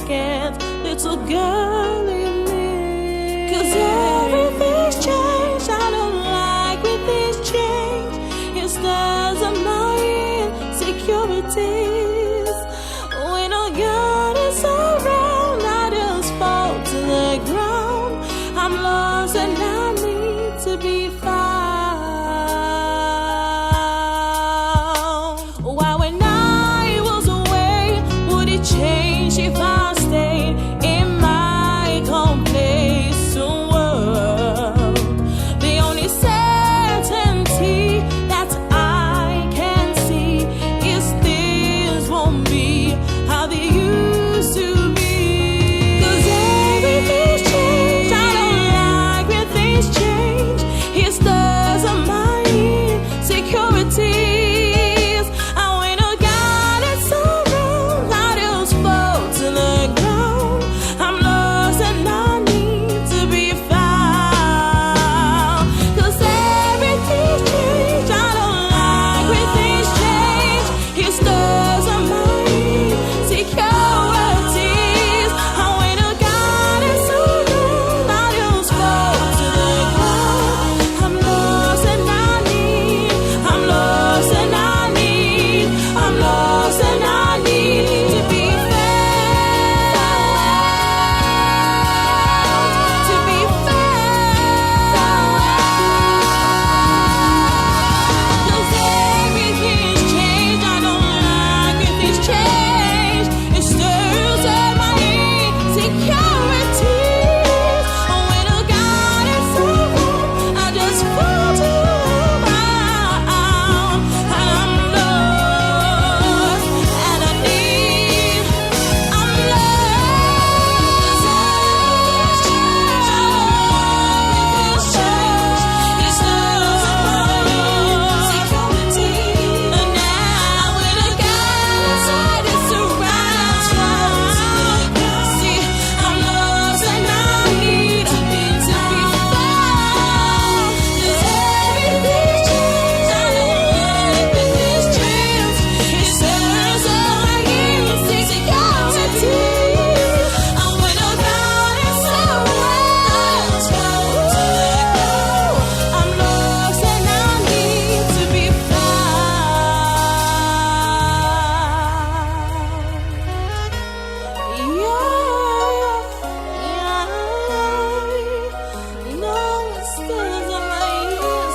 seconds, little girl in me. 'Cause everything's changed, I don't like when things change. It stirs up my insecurities. When all God is around, I just fall to the ground. I'm lost and I need to be found. Why when I was away, would it change if I stayed in my complacent world? The only certainty that I can see is things won't be how they used to be. 'Cause everything's changed, I don't like when things change. It stirs up my insecurities. And when a God is around, I just fall to the ground. I'm lost and I need to be found. 'Cause everything's changed, I don't like when things change. It stirs up my insecurities. And when a God is around, I just fall to the ground. I'm lost and I need, I'm lost and I need, I'm lost and I need to be found, to be found. 'Cause everything's changed, I don't like when things change. It stirs up my insecurities. And when a God is around, I just fall to the ground. And I'm lost and I need, I'm lost. 'Cause everything's changed, I don't like when things change. It stirs up my insecurities. And now when a God is around, see, I'm lost and I need to be found. 'Cause everything's changed, I don't like when things change. It stirs up my insecurities. And when a God is around, I'm lost and I need to be found. No, it stirs up my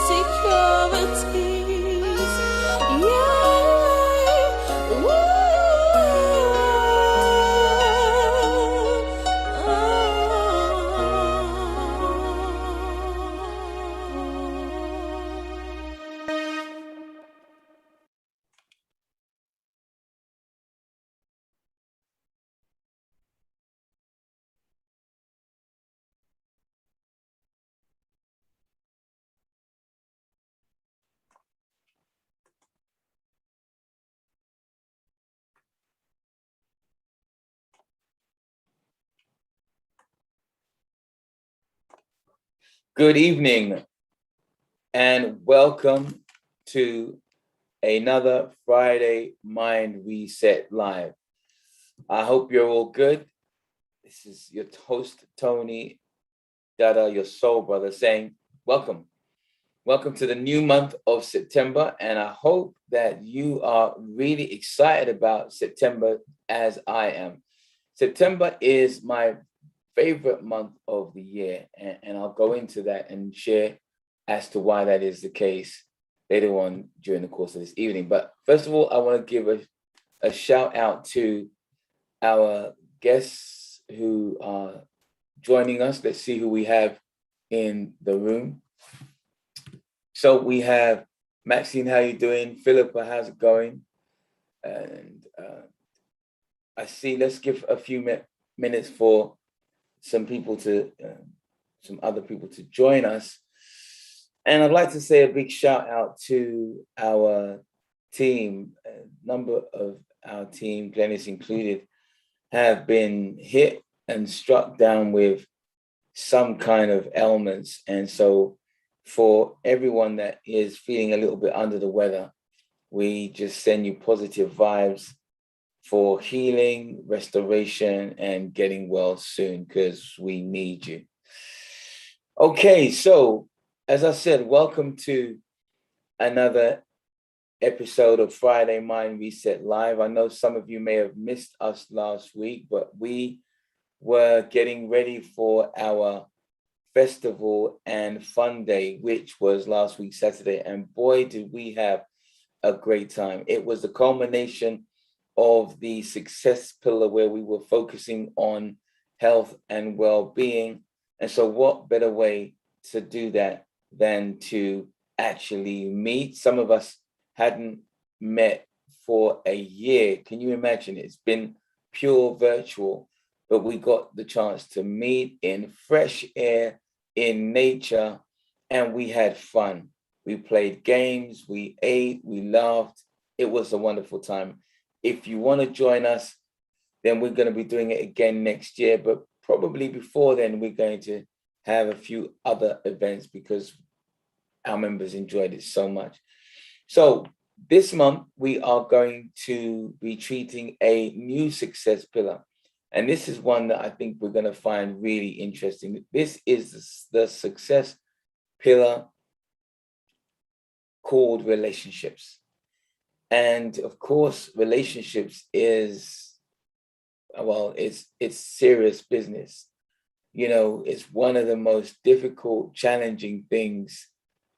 insecurities. Good evening and welcome to another Friday Mind Reset Live. I hope you're all good. This is your host, Tony Dada, your soul brother, saying welcome. Welcome to the new month of September, and I hope that you are really excited about September as I am. September is my favorite month of the year, and I'll go into that and share as to why that is the case later on during the course of this evening. But first of all, I want to give a shout out to our guests who are joining us. Let's see who we have in the room. So we have Maxine, how you doing? Philippa, how's it going? And I see, let's give a few minutes for some other people to join us. And I'd like to say a big shout out to our team. A number of our team, Glennis included, have been hit and struck down with some kind of ailments. And so for everyone that is feeling a little bit under the weather, we just send you positive vibes for healing, restoration, and getting well soon, because we need you. Okay, so as I said, welcome to another episode of Friday Mind Reset Live. I know some of you may have missed us last week, but we were getting ready for our festival and fun day, which was last week, Saturday. And boy, did we have a great time. It was the culmination of the success pillar where we were focusing on health and well-being. And so what better way to do that than to actually meet? Some of us hadn't met for a year. Can you imagine? It's been pure virtual, but we got the chance to meet in fresh air, in nature, and we had fun. We played games, we ate, we laughed. It was a wonderful time. If you want to join us, then we're going to be doing it again next year, but probably before then, we're going to have a few other events because our members enjoyed it so much. So this month, we are going to be treating a new success pillar. And this is one that I think we're going to find really interesting. This is the success pillar called relationships. And of course, relationships is, well, it's serious business. You know, it's one of the most difficult, challenging things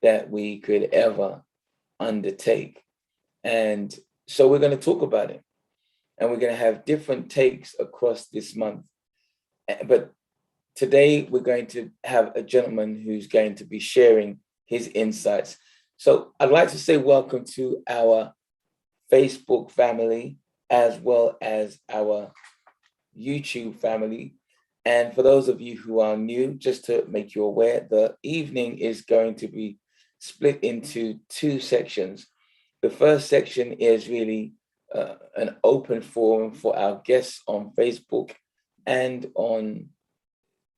that we could ever undertake. And so we're going to talk about it. And we're going to have different takes across this month. But today we're going to have a gentleman who's going to be sharing his insights. So I'd like to say welcome to our Facebook family, as well as our YouTube family. And for those of you who are new, just to make you aware, the evening is going to be split into two sections. The first section is really an open forum for our guests on Facebook and on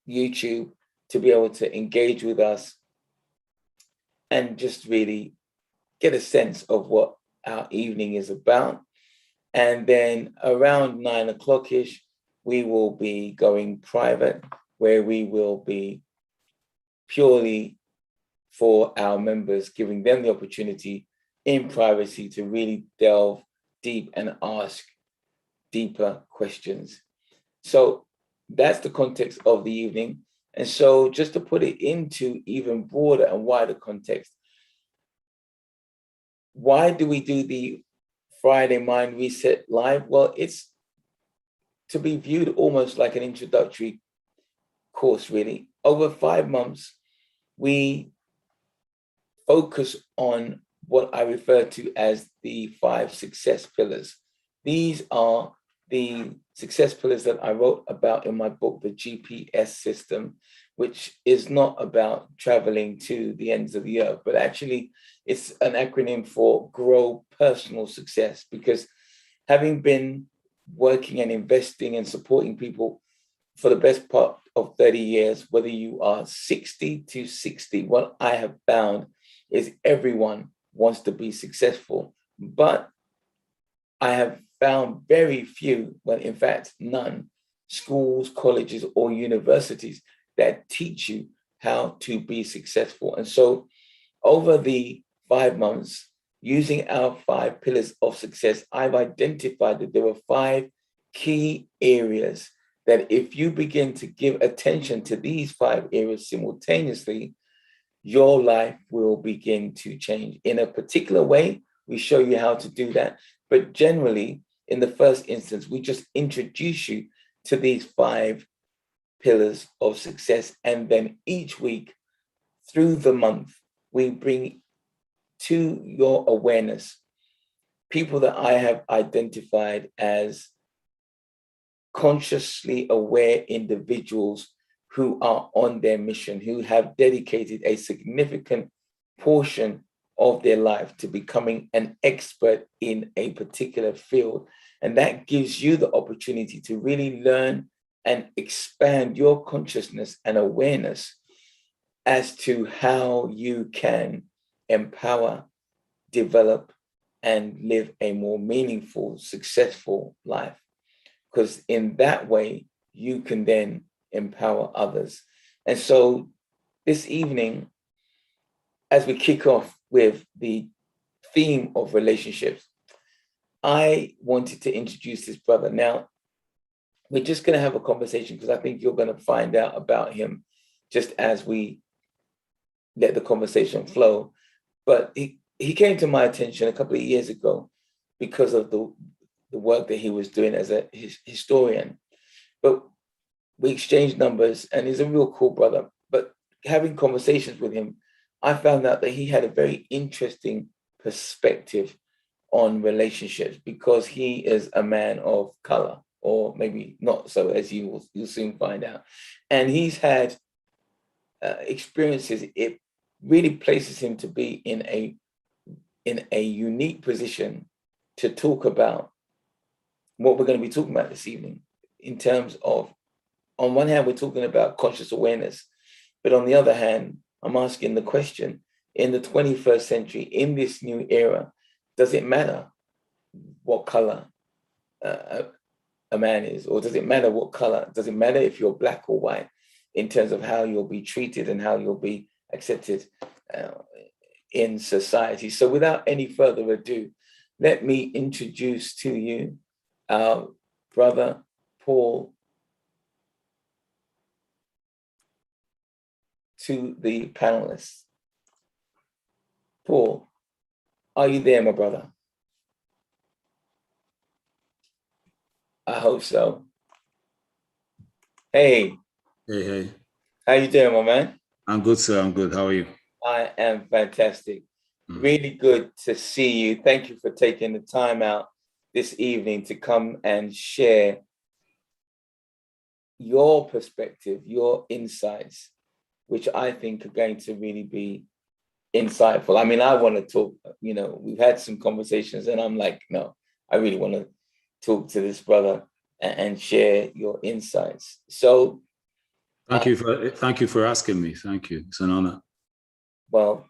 YouTube to be able to engage with us and just really get a sense of what our evening is about. And then around 9 o'clock-ish, we will be going private, where we will be purely for our members, giving them the opportunity in privacy to really delve deep and ask deeper questions. So that's the context of the evening. And so just to put it into even broader and wider context, why do we do the Friday Mind Reset Live? Well, it's to be viewed almost like an introductory course, really. Over 5 months, we focus on what I refer to as the 5 success pillars. These are the success pillars that I wrote about in my book, The GPS System, which is not about traveling to the ends of the earth, but actually it's an acronym for Grow Personal Success, because having been working and investing and supporting people for the best part of 30 years, whether you are 60 to 60, what I have found is everyone wants to be successful, but I have found very few, well, in fact, none, schools, colleges, or universities that teach you how to be successful. And so over the 5 months, using our 5 pillars of success, I've identified that there are 5 key areas that if you begin to give attention to these 5 areas simultaneously, your life will begin to change. In a particular way, we show you how to do that. But generally, in the first instance, we just introduce you to these 5 pillars of success. And then each week through the month, we bring to your awareness people that I have identified as consciously aware individuals who are on their mission, who have dedicated a significant portion of their life to becoming an expert in a particular field. And that gives you the opportunity to really learn and expand your consciousness and awareness as to how you can empower, develop, and live a more meaningful, successful life. Because in that way, you can then empower others. And so this evening, as we kick off with the theme of relationships, I wanted to introduce this brother. Now, we're just going to have a conversation because I think you're going to find out about him just as we let the conversation flow. But he came to my attention a couple of years ago because of the work that he was doing as a historian. But we exchanged numbers and he's a real cool brother. But having conversations with him, I found out that he had a very interesting perspective on relationships because he is a man of color, or maybe not so, as you'll soon find out. And he's had experiences. It really places him to be in a unique position to talk about what we're going to be talking about this evening, in terms of, on one hand, we're talking about conscious awareness, but on the other hand, I'm asking the question, in the 21st century, in this new era, does it matter what color a man is, or does it matter what color? Does it matter if you're black or white, in terms of how you'll be treated and how you'll be accepted in society? So without any further ado, let me introduce to you our brother, Paul, to the panelists. Paul, are you there, my brother? I hope so. Hey. Hey. How you doing, my man? I'm good, sir. I'm good. How are you? I am fantastic. Really good to see you. Thank you for taking the time out this evening to come and share your perspective, your insights, which I think are going to really be insightful. I mean, I want to talk, we've had some conversations and I'm like, no, I really want to talk to this brother and share your insights. So thank you for asking me. Thank you. It's an honor. Well,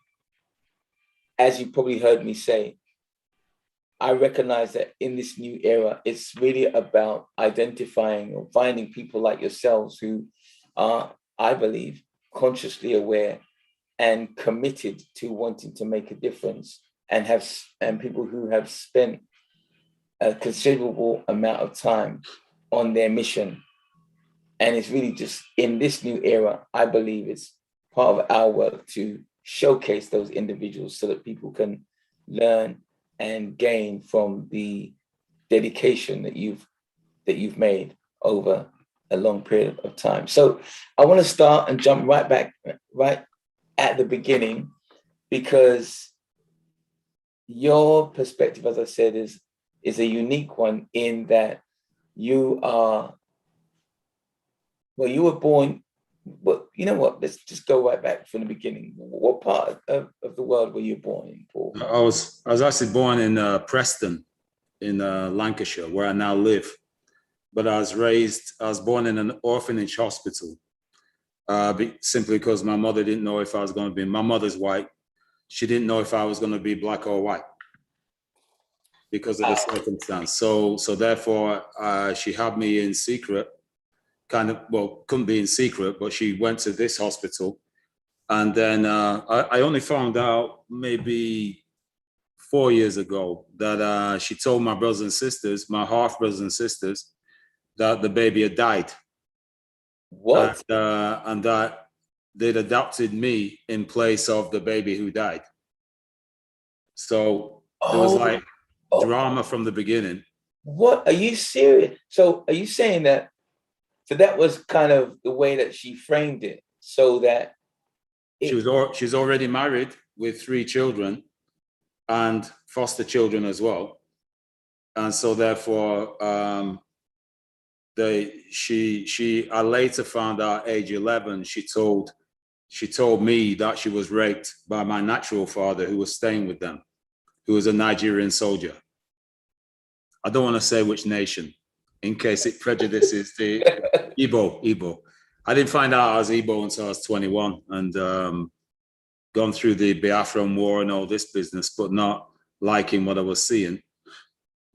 as you probably heard me say, I recognize that in this new era, it's really about identifying or finding people like yourselves who are, I believe, consciously aware and committed to wanting to make a difference, and people who have spent a considerable amount of time on their mission. And it's really just in this new era, I believe it's part of our work to showcase those individuals so that people can learn and gain from the dedication that you've made over a long period of time. So I want to start and jump right at the beginning, because your perspective, as I said, is a unique one in that you were born. Well, you know what? Let's just go right back from the beginning. What part of the world were you born in, Paul? I was actually born in Preston, in Lancashire, where I now live. But I was born in an orphanage hospital, simply because my mother didn't know if I was going to be. My mother's white. She didn't know if I was going to be black or white because of the circumstance. So therefore, she had me in secret. Couldn't be in secret, but she went to this hospital. And then I only found out maybe 4 years ago that she told my brothers and sisters, my half brothers and sisters, that the baby had died. What? And that they'd adopted me in place of the baby who died. So there was drama from the beginning. What? Are you serious? So are you saying that? So that was kind of the way that she framed it, so that she's already married with 3 children and foster children as well, and so therefore I later found out, age 11, she told me that she was raped by my natural father, who was staying with them, who was a Nigerian soldier. I don't want to say which nation, in case it prejudices the Igbo. I didn't find out I was Igbo until I was 21 and gone through the Biafran War and all this business, but not liking what I was seeing,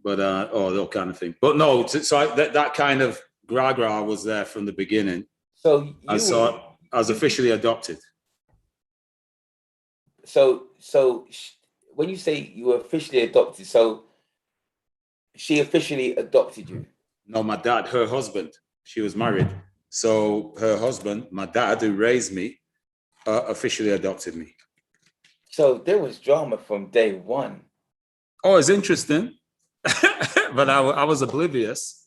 but or that kind of thing. But no, so that kind of gra was there from the beginning. So I was officially adopted. So when you say you were officially adopted, so she officially adopted you? No, my dad, her husband, she was married. So her husband, my dad, who raised me, officially adopted me. So there was drama from day one. Oh, it's interesting. But I was oblivious.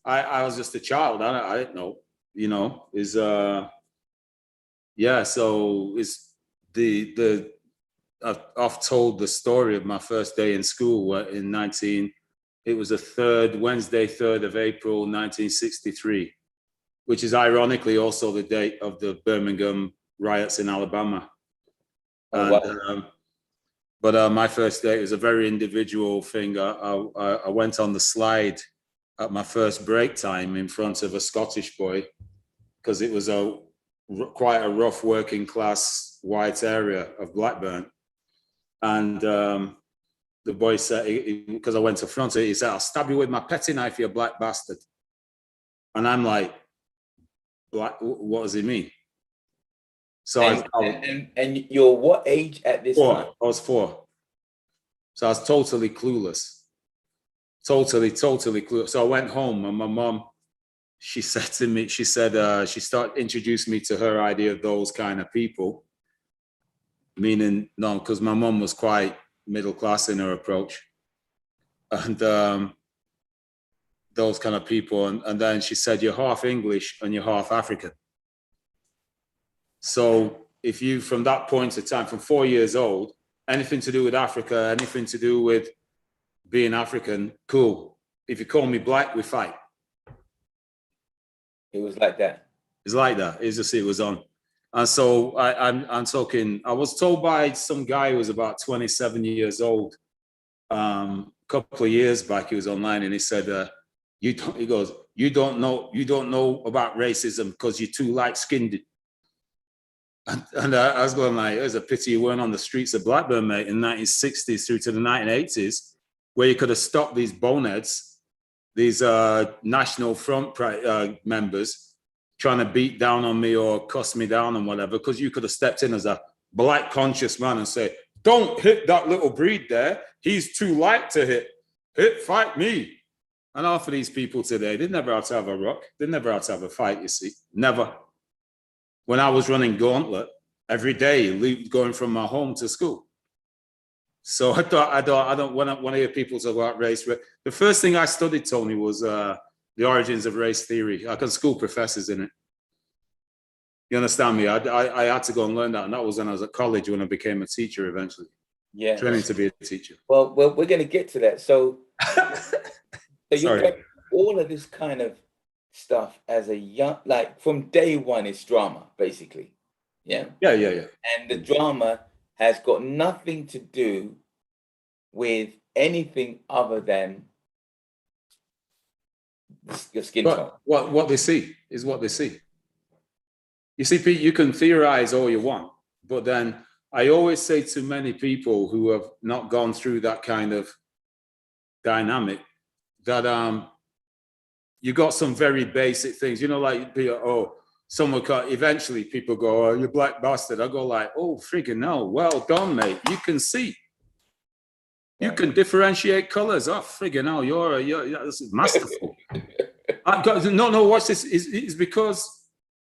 I was just a child. I didn't know, you know, yeah, so it's I've told the story of my first day in school it was the Wednesday, 3rd of April, 1963, which is ironically also the date of the Birmingham riots in Alabama. Oh, wow. But my first day was a very individual thing. I went on the slide at my first break time in front of a Scottish boy because it was quite a rough working class white area of Blackburn. And the boy said, because I went to front of it, he said, "I'll stab you with my petty knife, you black bastard." And I'm like, what does he mean? So and you're what age at this time? I was 4. So I was totally clueless. Totally clueless. So I went home and my mom, she said to me, she started introducing me to her idea of those kind of people. Meaning, no, because my mom was quite middle class in her approach. And those kind of people. And then she said, "You're half English and you're half African." So if you, from that point of time, from 4 years old, anything to do with Africa, anything to do with being African, cool. If you call me black, we fight. It was like that. It's like that. It's just, it was on. And so I'm talking, I was told by some guy who was about 27 years old, a couple of years back, he was online and he said, he goes, you don't know about racism because you're too light-skinned. And I was going like, it was a pity you weren't on the streets of Blackburn, mate, in the 1960s through to the 1980s, where you could have stopped these boneheads, these National Front members trying to beat down on me or cuss me down and whatever, because you could have stepped in as a black conscious man and said, "Don't hit that little breed there. He's too light to hit. Fight me." And half of these people today, they never had to have a rock. They never had to have a fight, you see. Never. When I was running gauntlet every day, going from my home to school. So I don't want to hear people talk about race. The first thing I studied, Tony, was the origins of race theory. I got school professors in it. You understand me? I had to go and learn that. And that was when I was at college, when I became a teacher eventually. Yeah. Training to be a teacher. Well, we're going to get to that. So you got all of this kind of stuff as a young, like from day one, it's drama, basically. Yeah. Yeah. And the drama has got nothing to do with anything other than your skin tone. What they see is what they see. You see, Pete, you can theorize all you want, but then I always say to many people who have not gone through that kind of dynamic that you got some very basic things, you know, like, eventually people go, "Oh, you black bastard." I go like, "Oh, friggin' no, well done, mate. You can see. You can differentiate colors. Oh, friggin' no, this is masterful." No, watch this. It's because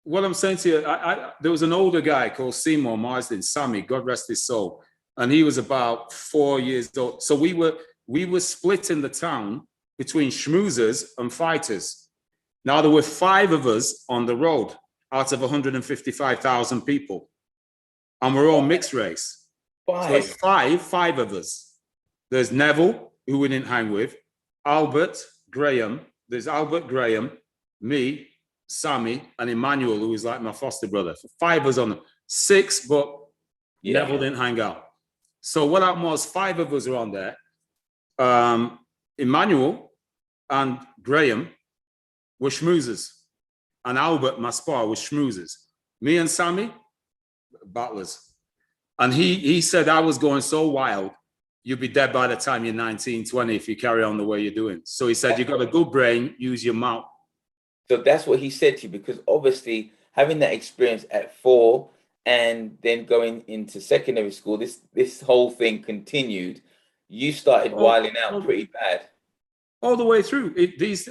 what I'm saying to you, there was an older guy called Seymour Marsden, Sammy, God rest his soul. And he was about 4 years old. So we were split in the town between schmoozers and fighters. Now there were 5 of us on the road out of 155,000 people. And we're all mixed race. 5. So it's five of us. There's Neville, who we didn't hang with, Albert, Graham, there's Albert, Graham, me, Sammy, and Emmanuel, who is like my foster brother. 5 of us on them. 6, but Neville didn't hang out. So what happened was 5 of us were on there. Emmanuel and Graham were schmoozers. And Albert, my spar, was schmoozers. Me and Sammy, battlers. And he said I was going so wild you'll be dead by the time you're 19, 20 if you carry on the way you're doing. So he said, you got a good brain, use your mouth. So that's what he said to you, because obviously having that experience at 4 and then going into secondary school, this whole thing continued. You started wilding out pretty bad. All the way through.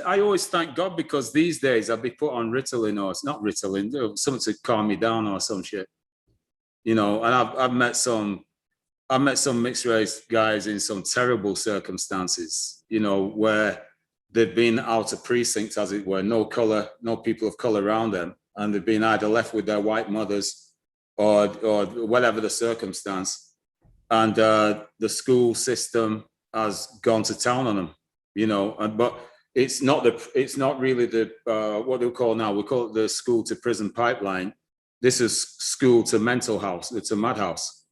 I always thank God, because these days I'd be put on Ritalin, or it's not Ritalin, something to calm me down or some shit. You know, and I've met some mixed race guys in some terrible circumstances, you know, where they've been out of precincts, as it were, no color, no people of color around them, and they've been either left with their white mothers or whatever the circumstance, and the school system has gone to town on them, you know. But it's not really the what we call now, we call it the school to prison pipeline. This is school to mental house. It's a madhouse.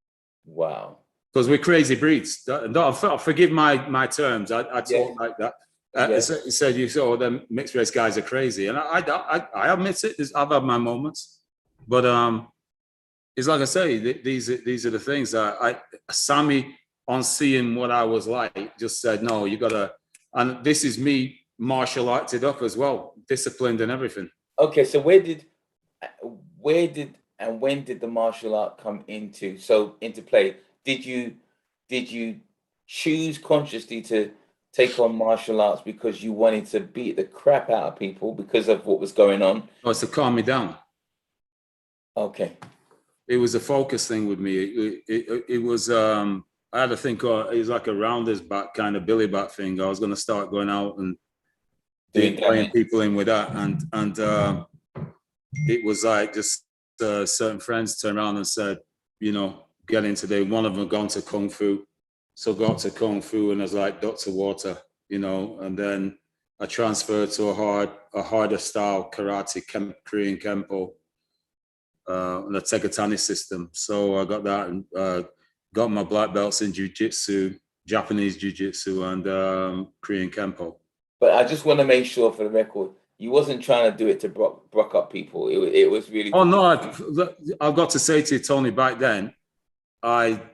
Wow. Because we're crazy breeds. Forgive my terms. I talk like that. He said, you saw them mixed race guys are crazy, and I admit it. I've had my moments, but it's like I say, these are the things that Sammy, on seeing what I was like, just said, no, you gotta. And this is me martial arted up as well, disciplined and everything. Okay, so where did and when did the martial art come into play? Did you choose consciously to take on martial arts because you wanted to beat the crap out of people because of what was going on? Oh, it's to calm me down. Okay. It was a focus thing with me. It was I had to think, it was like a rounders back kind of billy bat thing. I was going to start going out and playing people in with that, and it was like just certain friends turned around and said, you know, get into there. One of them had gone to Kung Fu. So got to Kung Fu and I was like Dr. Water, you know, and then I transferred to a harder style karate, Korean Kempo, and the Tegatani system. So I got that and got my black belts in Jiu-Jitsu, Japanese Jiu-Jitsu and Korean Kempo. But I just want to make sure for the record, you wasn't trying to do it to brock up people. It was really. Oh no! I've got to say to you, Tony, back then,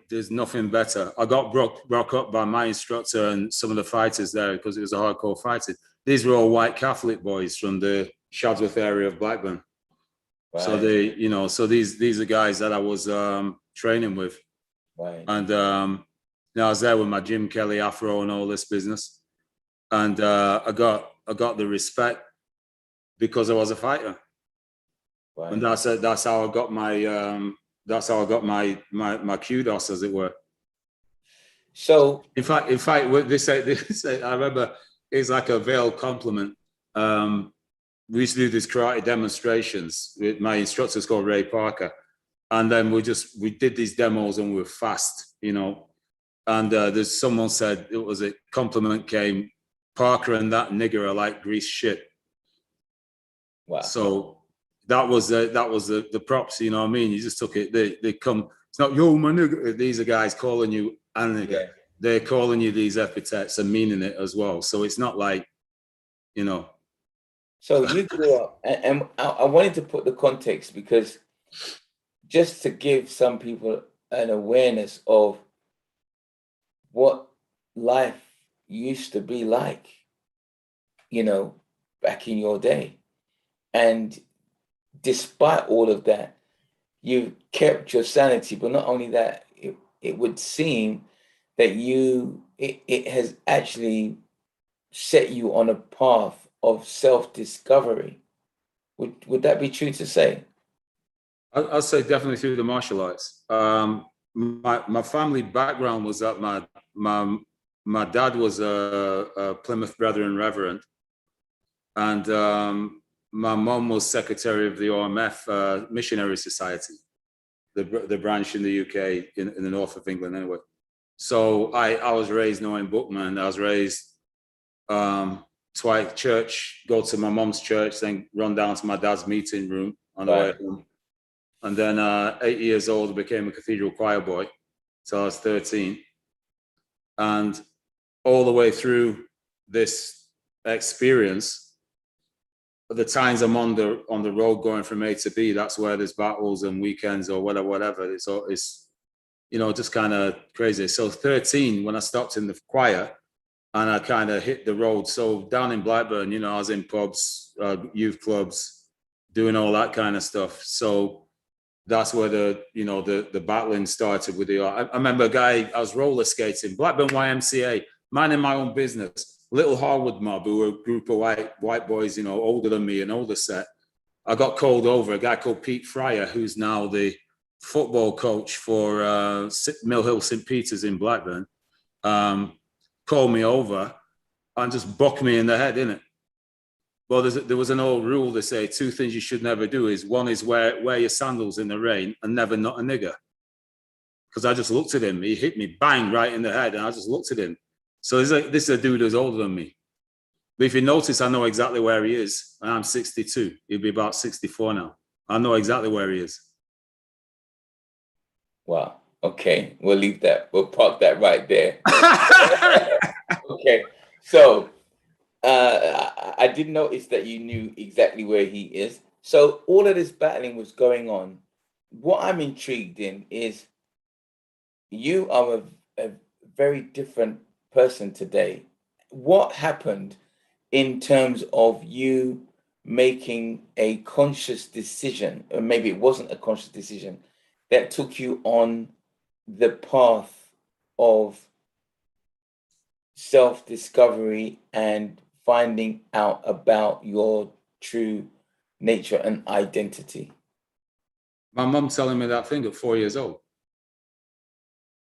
there's nothing better. I got broke up by my instructor and some of the fighters there because it was a hardcore fighting. These were all white Catholic boys from the Shadsworth area of Blackburn. Right. So these are guys that I was training with. Right. And I was there with my Jim Kelly afro and all this business, and I got the respect because I was a fighter. Right. And that's how I got my kudos, as it were. So in fact, this I remember it's like a veiled compliment. We used to do these karate demonstrations. My instructor's called Ray Parker, and then we did these demos and we were fast, you know. And there's someone said it was a compliment came. Parker and that nigger are like grease shit. Wow. So that was the props, you know what I mean? You just took it. They come. It's not yo my nigga. These are guys calling you a nigga. Yeah. They're calling you these epithets and meaning it as well. So it's not like, you know. So you grew up, and I wanted to put the context because just to give some people an awareness of what life used to be like, you know, back in your day. And despite all of that, you kept your sanity. But not only that, it would seem that it has actually set you on a path of self-discovery. Would that be true to say? I'll say definitely through the martial arts. My family background was that my dad was a Plymouth Brethren Reverend, and my mom was secretary of the OMF Missionary Society, the branch in the UK, in the north of England anyway. So I was raised knowing Bookman. I was raised twice church, go to my mom's church, then run down to my dad's meeting room on the way home. And then 8 years old, I became a cathedral choir boy till I was 13. And all the way through this experience, the times I'm on the road going from A to B, that's where there's battles and weekends or whatever. It's just kind of crazy. So 13, when I stopped in the choir and I kind of hit the road. So down in Blackburn, I was in pubs, youth clubs, doing all that kind of stuff. So that's where the battling started with I remember a guy, I was roller skating, Blackburn YMCA, minding my own business, Little Harwood mob, who were a group of white boys, older than me and older set. I got called over, a guy called Pete Fryer, who's now the football coach for Mill Hill St. Peter's in Blackburn, called me over and just bucked me in the head, innit? Well, there was an old rule they say 2 things you should never do is one is wear your sandals in the rain and never not a nigger. Because I just looked at him, he hit me bang right in the head, and I just looked at him. So this is a dude who's older than me. But if you notice, I know exactly where he is. And I'm 62. He'll be about 64 now. I know exactly where he is. Wow. Okay, we'll leave that. We'll park that right there. Okay, so I did notice that you knew exactly where he is. So all of this battling was going on. What I'm intrigued in is you are a very different person today. What happened in terms of you making a conscious decision, or maybe it wasn't a conscious decision, that took you on the path of self-discovery and finding out about your true nature and identity? My mum telling me that thing at 4 years old.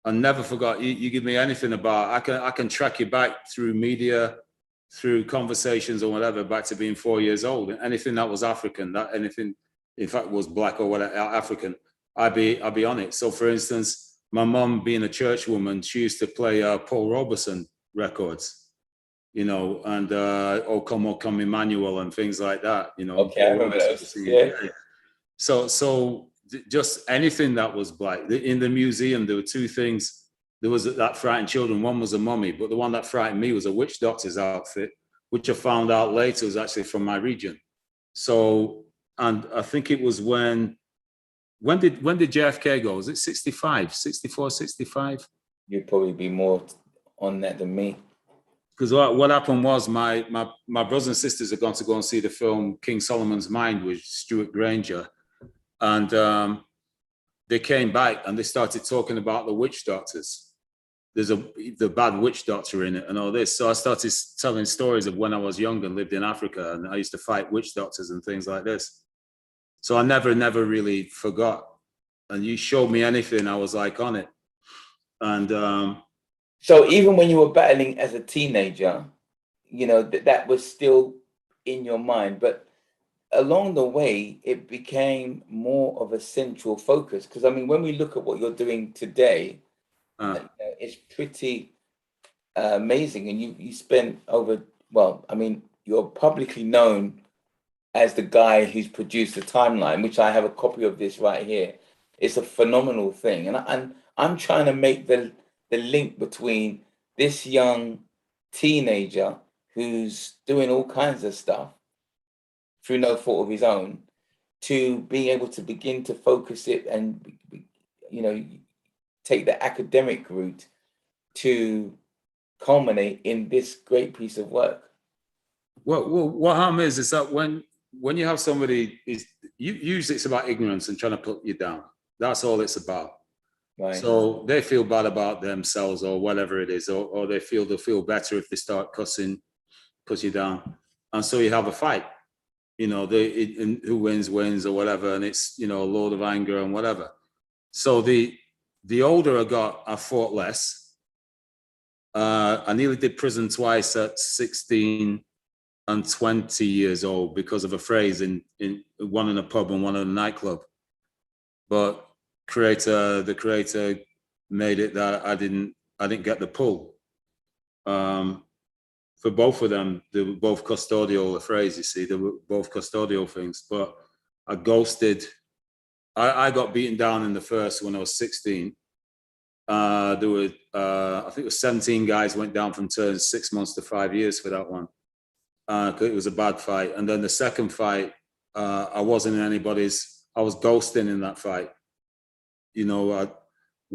I never forgot. You give me anything about, I can track you back through media, through conversations or whatever, back to being 4 years old. Anything that was African, that anything, in fact, was black or whatever, African, I'd be on it. So for instance, my mum being a church woman, she used to play Paul Robeson records, and O Come Emmanuel and things like that, Okay, I remember those. Yeah. So just anything that was black. In the museum, there were 2 things. There was that frightened children. One was a mummy, but the one that frightened me was a witch doctor's outfit, which I found out later was actually from my region. So, and I think it was when did JFK go? Was it 65, 64, 65? You'd probably be more on that than me. Because what happened was my brothers and sisters had gone to go and see the film King Solomon's Mind with Stuart Granger. And they came back and they started talking about the witch doctors. There's the bad witch doctor in it and all this. So I started telling stories of when I was young and lived in Africa, and I used to fight witch doctors and things like this. So I never really forgot. And you showed me anything, I was like on it. And so even when you were battling as a teenager, that was still in your mind, but along the way, it became more of a central focus. Because I mean, when we look at what you're doing today, it's pretty amazing. And you spent you're publicly known as the guy who's produced the timeline, which I have a copy of this right here. It's a phenomenal thing. And I'm trying to make the link between this young teenager who's doing all kinds of stuff through no fault of his own, to being able to begin to focus it and, take the academic route to culminate in this great piece of work. Well, what harm is that when you have somebody, usually it's about ignorance and trying to put you down. That's all it's about. Right. So they feel bad about themselves or whatever it is, or they'll feel better if they start cuss you down. And so you have a fight. Who wins or whatever, and it's a load of anger and whatever. So the older I got, I fought less. I nearly did prison twice at 16 and 20 years old because of a phrase in one in a pub and one in a nightclub. But the creator made it that I didn't get the pull. For both of them, they were both custodial, the phrase, you see, they were both custodial things, but I ghosted. I got beaten down in the first when I was 16. There were, I think it was 17 guys went down from turns 6 months to 5 years for that one. It was a bad fight. And then the second fight, I wasn't in I was ghosting in that fight.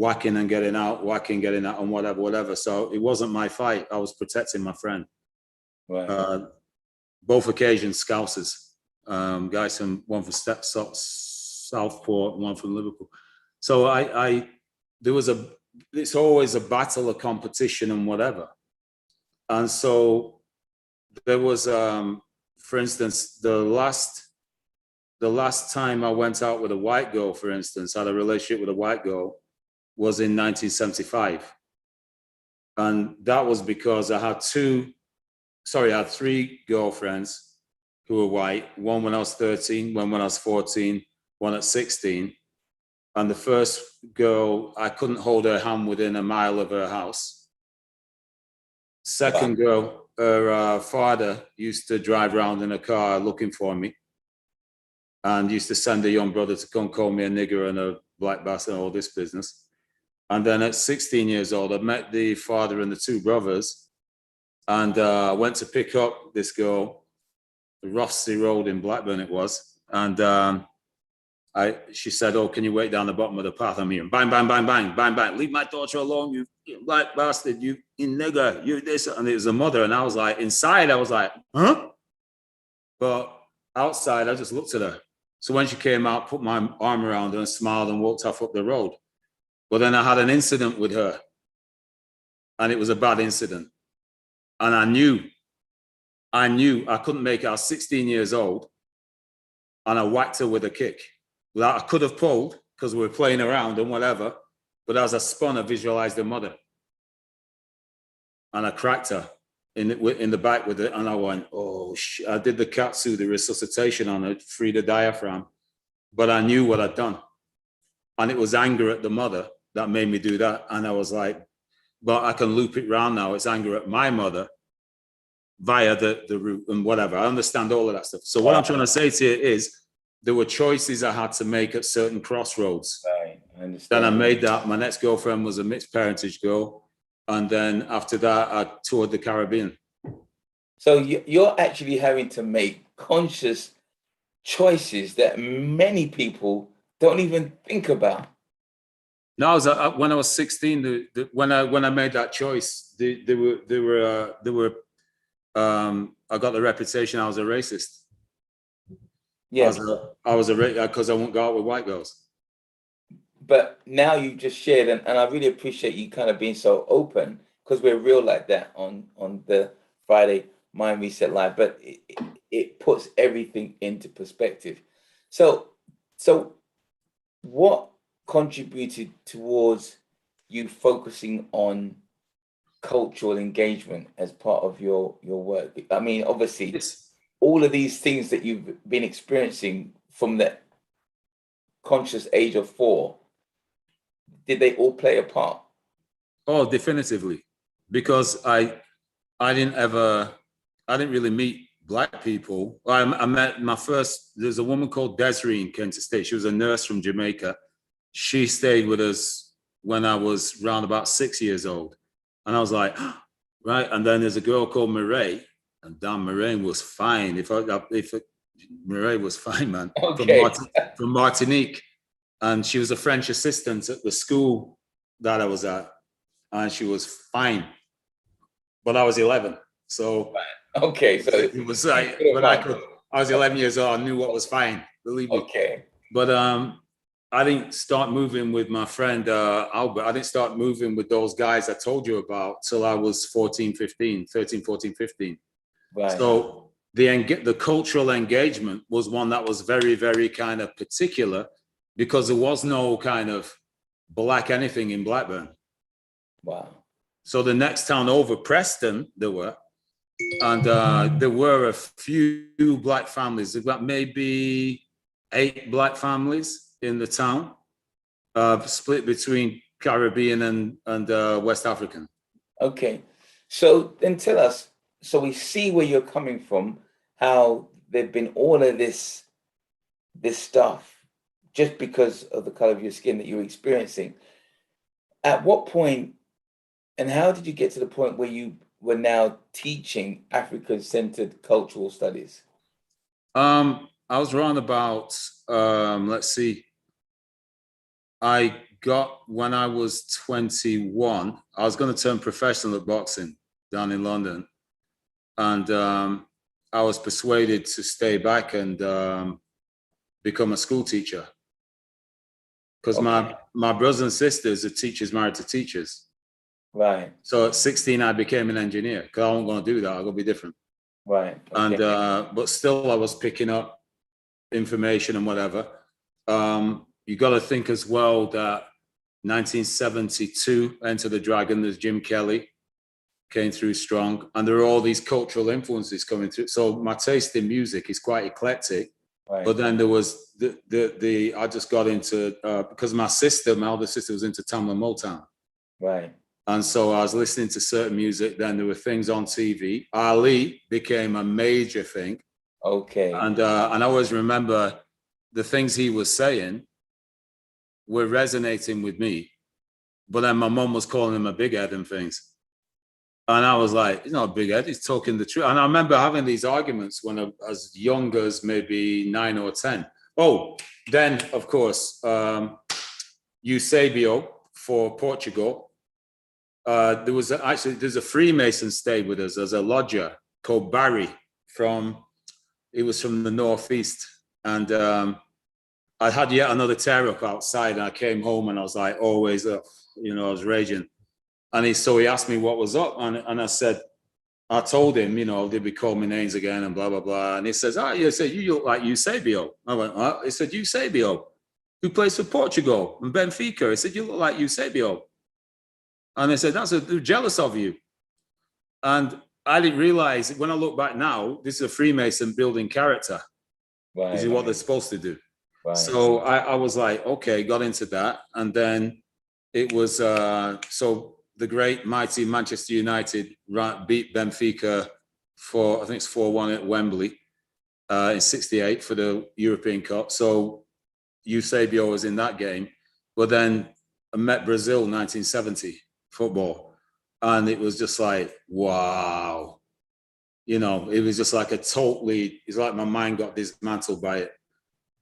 whacking and getting out, and whatever. So it wasn't my fight. I was protecting my friend. Right. Both occasions, Scousers, guys from one from Southport, one from Liverpool. So it's always a battle, a competition, and whatever. And so there was, for instance, the last time I went out with a white girl, for instance, had a relationship with a white girl, was in 1975. And that was because I had three girlfriends who were white, one when I was 13, one when I was 14, one at 16. And the first girl, I couldn't hold her hand within a mile of her house. Second girl, her father used to drive around in a car looking for me and used to send a young brother to come call me a nigger and a black bastard and all this business. And then at 16 years old, I met the father and the two brothers and went to pick up this girl, the Rothsey Road in Blackburn it was. And she said, "Oh, can you wait down the bottom of the path?" I'm here, bang, bang, bang, bang, bang, bang. "Leave my daughter alone, you black bastard, you nigger, you this." And it was a mother. And I was like, inside, I was like, huh? But outside, I just looked at her. So when she came out, put my arm around her and smiled and walked off up the road. But then I had an incident with her. And it was a bad incident. And I knew I couldn't make it. I was 16 years old. And I whacked her with a kick. Well, I could have pulled because we were playing around and whatever. But as I spun, I visualized her mother. And I cracked her in the back with it. And I went, oh, shit. I did the katsu, the resuscitation on her, free the diaphragm. But I knew what I'd done. And it was anger at the mother that made me do that. And I was like, but I can loop it round now. It's anger at my mother via the root and whatever. I understand all of that stuff. So what I'm trying to say to you is there were choices I had to make at certain crossroads. Right, I understand. Then I made that. My next girlfriend was a mixed parentage girl. And then after that, I toured the Caribbean. So you're actually having to make conscious choices that many people don't even think about. No, when I was 16, when I made that choice, I got the reputation I was a racist. Yeah. I was a racist because I won't go out with white girls. But now you just shared, and I really appreciate you kind of being so open because we're real like that on the Friday Mind Reset Live. But it puts everything into perspective. So what contributed towards you focusing on cultural engagement as part of your work? I mean, obviously, all of these things that you've been experiencing from the conscious age of 4, did they all play a part? Oh, definitively, because I didn't really meet black people. I met there's a woman called Desiree in Kansas State. She was a nurse from Jamaica. She stayed with us when I was around about 6 years old. And I was like, right. And then there's a girl called Mireille, and damn, Mireille was fine. Mireille was fine, man. Okay. From Martinique. And she was a French assistant at the school that I was at. And she was fine. But I was 11. So okay, so it was like when I was 11 years old, I knew what was fine, believe me. Okay. But I didn't start moving with my friend Albert. I didn't start moving with those guys I told you about till I was 13, 14, 15. Right. So the cultural engagement was one that was very, very kind of particular because there was no kind of black anything in Blackburn. Wow. So the next town over, Preston, there were a few black families. There were maybe 8 black families in the town, split between Caribbean and West African. Okay, so then tell us, so we see where you're coming from, how there've been all of this stuff just because of the color of your skin that you're experiencing. At what point, and how did you get to the point where you were now teaching African-centered cultural studies? I was around about, let's see, I got when I was 21. I was going to turn professional at boxing down in London, and I was persuaded to stay back and become a school teacher because my brothers and sisters are teachers married to teachers. Right. So at 16, I became an engineer because I wasn't going to do that. I'm going to be different. Right. Okay. And but still, I was picking up information and whatever. You got to think as well that 1972, Enter the Dragon, there's Jim Kelly came through strong, and there are all these cultural influences coming through. So my taste in music is quite eclectic. Right. But then there was I just got into because my older sister was into Tamla Motown. Right. And so I was listening to certain music. Then there were things on TV. Ali became a major thing. Okay. And I always remember the things he was saying were resonating with me. But then my mum was calling him a big head and things. And I was like, he's not a big head, he's talking the truth. And I remember having these arguments when I was as young as maybe 9 or 10. Oh, then, of course, Eusebio for Portugal. There's a Freemason stayed with us as a lodger called Barry he was from the Northeast. And I had yet another tear up outside, and I came home and I was like, always up, I was raging. And he asked me what was up. And I told him, they'd be calling me names again and blah, blah, blah. And he says, you look like Eusebio. I went, what? He said, Eusebio, who plays for Portugal and Benfica. He said, you look like Eusebio. And they said, they're jealous of you. And I didn't realize, when I look back now, this is a Freemason building character. Right. This is what they're supposed to do. Right. So I was like, okay, got into that. And then it was, so the great, mighty Manchester United beat Benfica I think it's 4-1 at Wembley in 68 for the European Cup. So Eusebio was in that game. But then I met Brazil 1970 football. And it was just like, wow. It was just like it's like my mind got dismantled by it.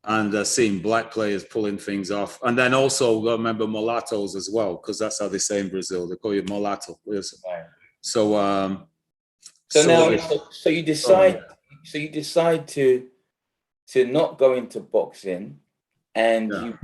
And seeing black players pulling things off. And then also remember mulattoes as well, because that's how they say in Brazil. They call you mulatto. Right. So you decide to not go into boxing, and you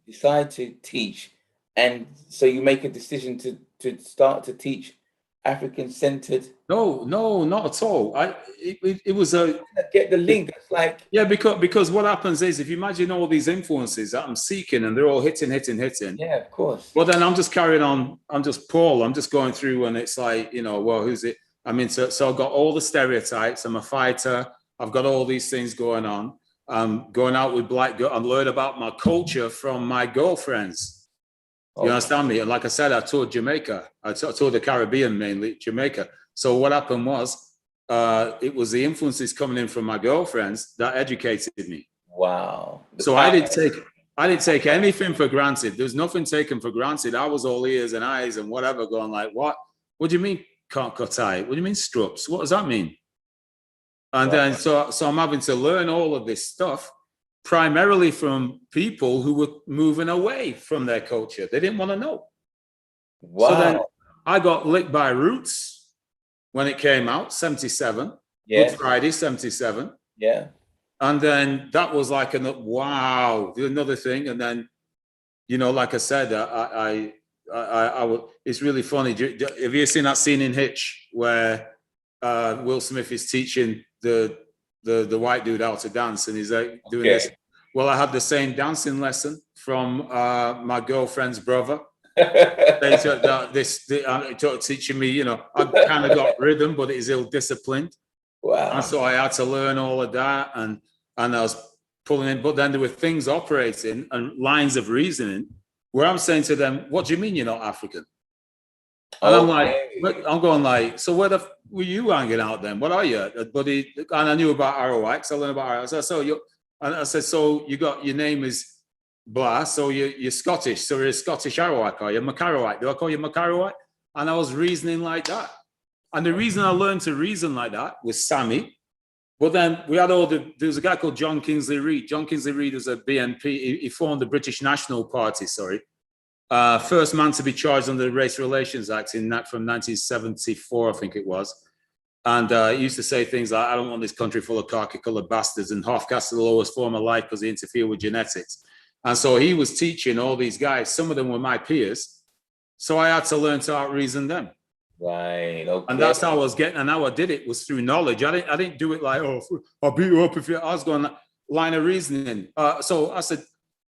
decide to teach, and so you make a decision to start to teach African-centered. No, not at all. It was a get the link. It's like, yeah, because what happens is, if you imagine all these influences that I'm seeking and they're all hitting. Yeah, of course. Well, then I'm just carrying on. I'm just Paul. I'm just going through, and it's like, well, who's it? I mean, so I've got all the stereotypes. I'm a fighter. I've got all these things going on. I'm going out with black girls. I'm learning about my culture from my girlfriends. You understand me? And like I said, I toured Jamaica. I toured the Caribbean, mainly Jamaica. So what happened was, it was the influences coming in from my girlfriends that educated me. Wow. So I didn't take anything for granted. There's nothing taken for granted. I was all ears and eyes and whatever, going like, what? What do you mean can't cut tie? What do you mean struts? What does that mean? And then so I'm having to learn all of this stuff, primarily from people who were moving away from their culture. They didn't want to know. Wow. So then I got licked by Roots when it came out, 77. Yeah. Good Friday, 77. Yeah. And then that was like another thing. And then, like I said, it's really funny. Have you seen that scene in Hitch where Will Smith is teaching the white dude how to dance, and he's like doing this? Well, I had the same dancing lesson from my girlfriend's brother. They took teaching me, I kind of got rhythm, but it is ill-disciplined. Wow. And so I had to learn all of that, and I was pulling in, but then there were things operating and lines of reasoning where I'm saying to them, what do you mean you're not African? And I'm going like, so where were you hanging out then? What are you, buddy? And I knew about ROI, because I learned about ROI. I said, so you got, your name is blah, so you're Scottish, so you're a Scottish Arawak, are you? Macaroite. Do I call you Macaroite? And I was reasoning like that. And the reason I learned to reason like that was Sammy. But then we had there was a guy called John Kingsley Reid. John Kingsley Reid was a BNP. He formed the British National Party, First man to be charged under the Race Relations Act from 1974, I think it was. And he used to say things like, I don't want this country full of khaki-colored bastards, and half-caste are the lowest form of life because they interfere with genetics. And so he was teaching all these guys. Some of them were my peers. So I had to learn to out-reason them. Right. Okay. And that's how I was getting, and how I did it was through knowledge. I didn't do it like, oh, I'll beat you up if you. I was going line of reasoning. So I said,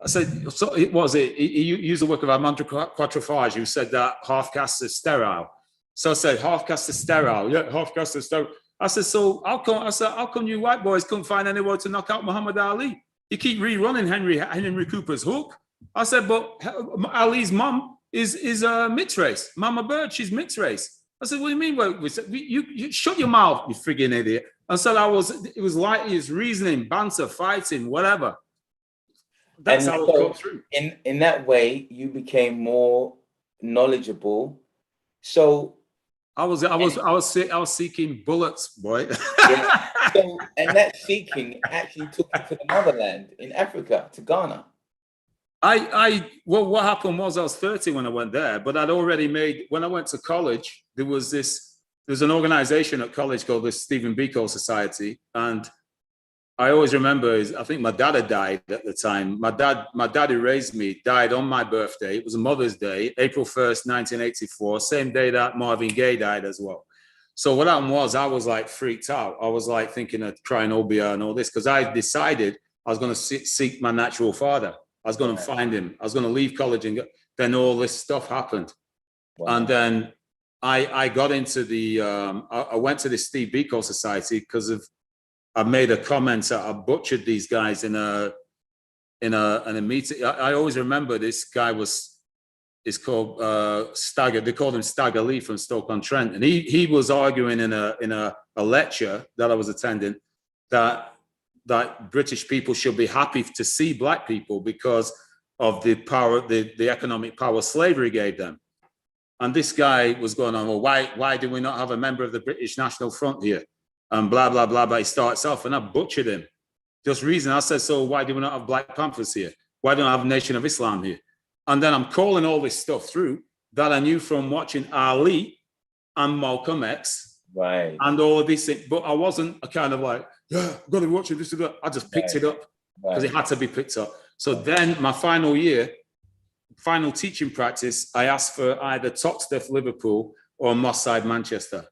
so it was it. He used the work of Armando Quattrofage, who said that half caste is sterile. So I said, half caste is sterile. Yeah, half caste is sterile. I said, so how come you white boys couldn't find anyone to knock out Muhammad Ali? You keep rerunning Henry Cooper's hook. I said, but Ali's mom is mixed race. Mama Bird, she's mixed race. I said, what do you mean? Well, you shut your mouth, you friggin' idiot. And so it was like his reasoning, banter, fighting, whatever. That's how it got through. In that way, you became more knowledgeable. So I was seeking bullets, boy. Yeah. So, and that seeking actually took you to the motherland in Africa, to Ghana. Well, what happened was I was 30 when I went there, but I'd already made, when I went to college, there's an organization at college called the Stephen Biko Society. And I always remember, I think my dad had died at the time. My dad who raised me died on my birthday. It was a Mother's Day, April 1st, 1984, same day that Marvin Gaye died as well. So what happened was I was like freaked out. I was like thinking of trying Obia and all this, because I decided I was going to seek my natural father. I was going to find him. I was going to leave college, and then all this stuff happened. Wow. And then I got into I went to the Steve Biko Society because I made a comment that I butchered these guys in a meeting. I always remember this guy is called Stagger. They called him Stagger Lee from Stoke-on-Trent, and he was arguing in a lecture that I was attending that British people should be happy to see black people because of the power, the economic power slavery gave them. And this guy was going on, well, why do we not have a member of the British National Front here? And blah, blah, blah, but he starts off, and I butchered him. Just reason, I said, so why do we not have Black Panthers here? Why don't I have Nation of Islam here? And then I'm calling all this stuff through that I knew from watching Ali and Malcolm X. Right. And all of these things, but I wasn't a kind of like, yeah, I've got to watch it, this and that. I just picked it up because it had to be picked up. So then my final year, final teaching practice, I asked for either Toxteth, Liverpool, or Moss Side, Manchester.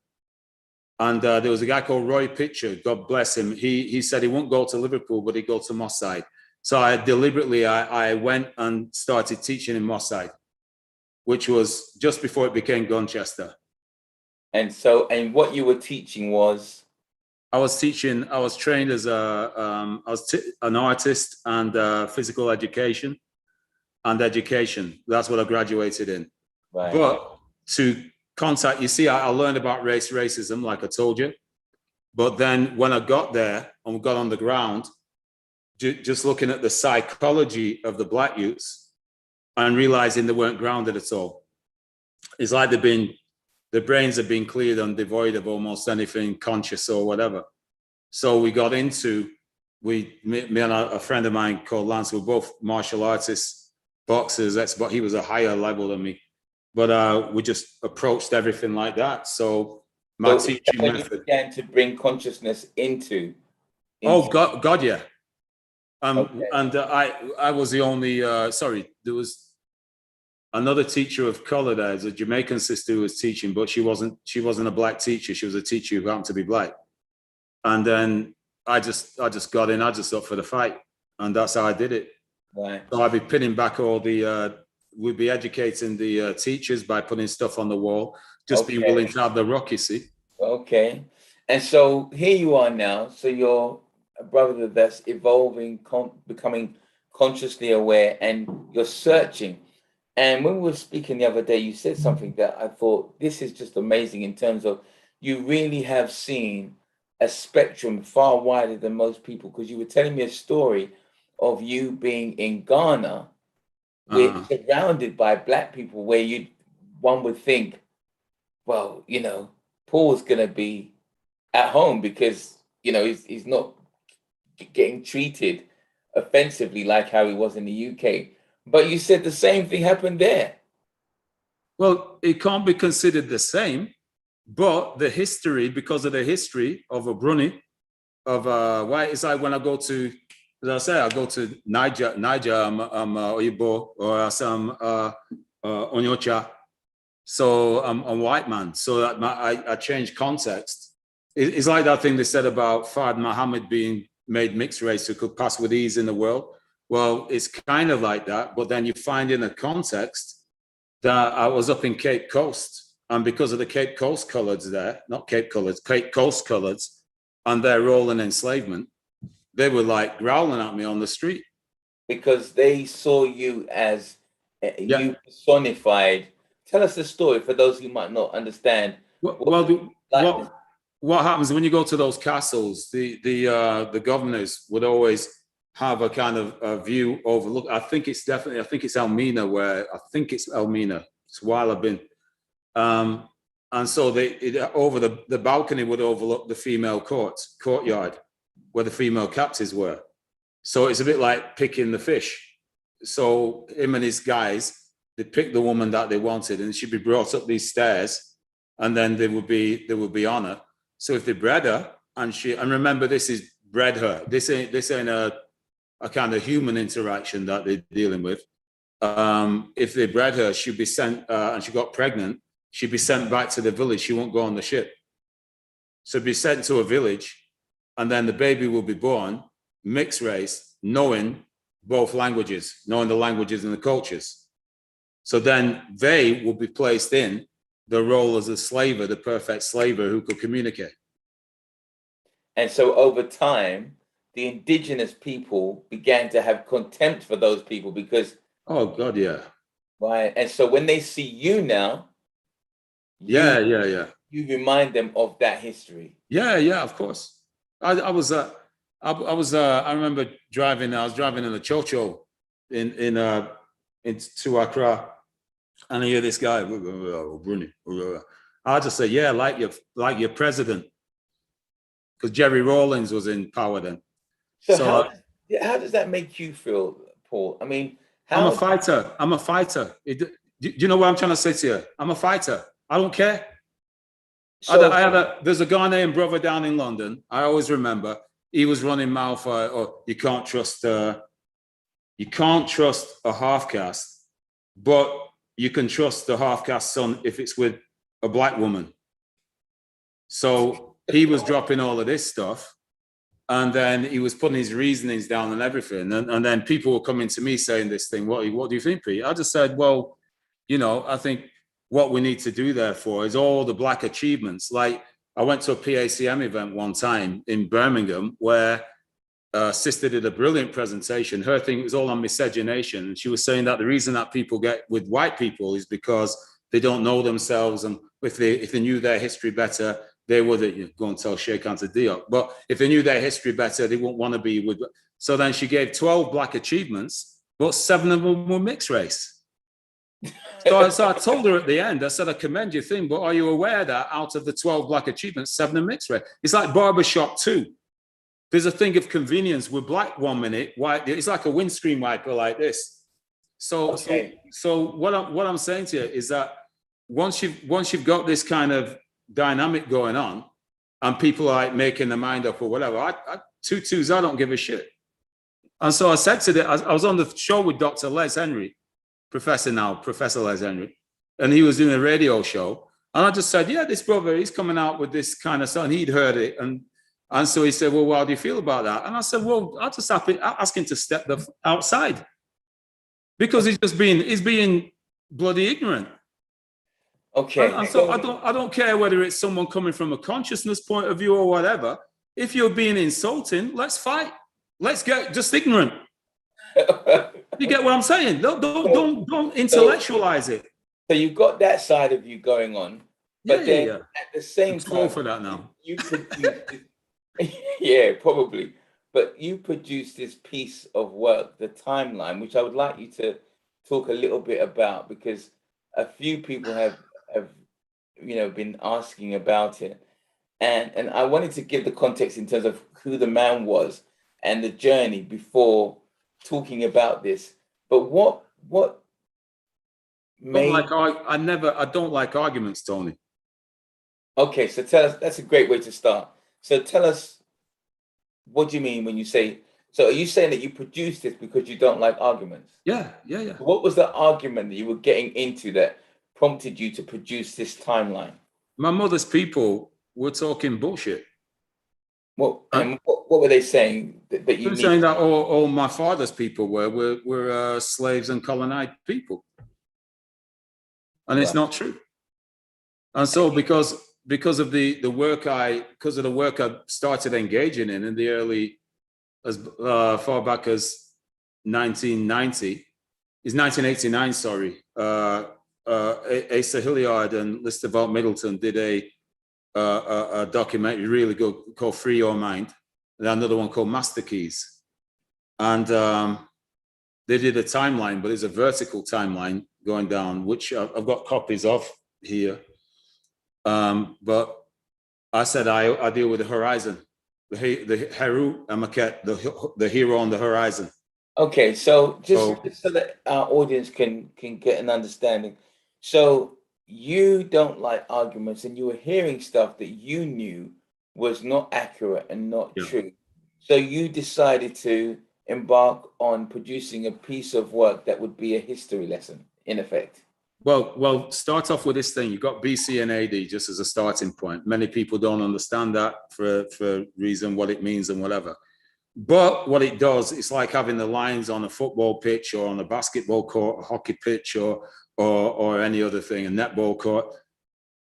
And there was a guy called Roy Pitcher, God bless him. He said he won't go to Liverpool, but he'd go to Moss Side. So I deliberately, I went and started teaching in Moss Side, which was just before it became Gunchester. And what you were teaching was? I was trained as an artist and physical education and education. That's what I graduated in. Right. But to contact, you see, I learned about racism, like I told you. But then when I got there and got on the ground, just looking at the psychology of the black youths and realizing they weren't grounded at all. It's like the brains have been cleared and devoid of almost anything conscious or whatever. So we got into, me and a friend of mine called Lance, we were both martial artists, boxers, but he was a higher level than me. But we just approached everything like that. So my teaching method. You began to bring consciousness into Oh, God, yeah. Okay. And I was the only, there was another teacher of color there. There's a Jamaican sister who was teaching, but she wasn't a black teacher. She was a teacher who happened to be black. And then I just got in, I just up for the fight. And that's how I did it. Right. So I'd be pinning back all we'd be educating the teachers by putting stuff on the wall, just being willing to have the rock, you see. Okay. And so here you are now. So you're a brother that's evolving, becoming consciously aware, and you're searching. And when we were speaking the other day, you said something that I thought, this is just amazing in terms of you really have seen a spectrum far wider than most people, because you were telling me a story of you being in Ghana, surrounded by black people, where one would think, well, Paul's going to be at home because, he's not getting treated offensively like how he was in the UK. But you said the same thing happened there. Well, it can't be considered the same, but the history, because of the history of a Bruni, of why it's like when I go to, as I say, I go to Niger, I'm Oyibo, or some Onyocha. So I'm a white man. So that I change context. It's like that thing they said about Fard Muhammad being made mixed race who could pass with ease in the world. Well, it's kind of like that, but then you find in a context that I was up in Cape Coast, and because of the Cape Coast coloreds there, not Cape coloreds, Cape Coast coloreds, and their role in enslavement, they were like growling at me on the street. Because they saw you as Yeah. you personified. Tell us the story for those who might not understand. What happens when you go to those castles? The governors would always have a kind of a view overlook. I think it's Elmina, where I think it's Elmina. It's a while I've been. And so over the balcony would overlook the female courtyard where the female captives were. So it's a bit like picking the fish. So him and his guys, they picked the woman that they wanted, and she'd be brought up these stairs, and then they would be on her. So if they bred her, and remember, this is bred her. This ain't a kind of human interaction that they're dealing with. If they bred her, she'd be sent, and she got pregnant, she'd be sent back to the village. She won't go on the ship. So be sent to a village, and then the baby will be born, mixed race, knowing both languages, knowing the languages and the cultures. So then they will be placed in the role as a slaver, the perfect slaver who could communicate. And so over time, the indigenous people began to have contempt for those people because. Oh God, yeah. Right. And so when they see you now, yeah. You remind them of that history. Yeah, of course. I remember driving. I was driving in a chocho into Accra, and I hear this guy, Bruni. I just say, yeah, like your president, because Jerry Rawlings was in power then. So how does that make you feel, Paul? I mean, I'm a fighter. Do you know what I'm trying to say to you? I'm a fighter. I don't care. So, there's a Ghanaian brother down in London. I always remember he was running mouth. You can't trust a half caste, but you can trust the half caste son if it's with a black woman. So he was dropping all of this stuff, and then he was putting his reasonings down and everything. And then people were coming to me saying this thing. What do you think, Pete? I just said, well, I think what we need to do therefore is all the black achievements. Like I went to a PACM event one time in Birmingham where sister did a brilliant presentation. Her thing was all on miscegenation. And she was saying that the reason that people get with white people is because they don't know themselves. And if they knew their history better, they would go and tell Sheikh Anta Diop. But if they knew their history better, they wouldn't want to be with. So then she gave 12 black achievements, but 7 of them were mixed race. So I told her at the end, I said, I commend your thing, but are you aware that out of the 12 black achievements, 7 are mixed race? It's like barbershop too. There's a thing of convenience with black 1 minute, white. It's like a windscreen wiper like this. So what I'm saying to you is that once you've got this kind of dynamic going on, and people are like making their mind up or whatever, I don't give a shit. And so I said to them, I was on the show with Dr. Les Henry, Professor Les Henry, and he was doing a radio show. And I just said, yeah, this brother, he's coming out with this kind of stuff. And he'd heard it. And so he said, well, how do you feel about that? And I said, well, I'll just ask him to step outside because he's being bloody ignorant. Okay. And so I don't care whether it's someone coming from a consciousness point of view or whatever. If you're being insulting, let's fight. Let's get just ignorant. You get what I'm saying? Don't intellectualize it. So you've got that side of you going on, but at the same time, for that now. You produced, yeah, probably. But you produced this piece of work, the timeline, which I would like you to talk a little bit about because a few people have been asking about it, and I wanted to give the context in terms of who the man was and the journey before talking about this. But what what Don't made? like I don't like arguments, Tony. Okay, so tell us. That's a great way to start. So tell us, what do you mean when you say? So are you saying that you produced this because you don't like arguments? Yeah, yeah, yeah. What was the argument that you were getting into that prompted you to produce this timeline? My mother's people were talking bullshit. What were they saying that They you were need? saying that all my father's people were slaves and colonized people, and it's Right. not true. And so because of the work I started engaging in the early, as far back as 1990, is 1989. Sorry, Asa Hilliard and Lister Middleton did a documentary really good called Free Your Mind, and another one called Master Keys, and they did a timeline, but it's a vertical timeline going down, which I've got copies of here. But I said I deal with the horizon, the Heru Amaket, the hero on the horizon. Okay, so just so that our audience can get an understanding. So you don't like arguments, and you were hearing stuff that you knew was not accurate and not Yeah. true. So you decided to embark on producing a piece of work that would be a history lesson, in effect. Well, start off with this thing. You've got BC and AD just as a starting point. Many people don't understand that for reason what it means and whatever. But what it does, it's like having the lines on a football pitch or on a basketball court, a hockey pitch, or any other thing, a netball court.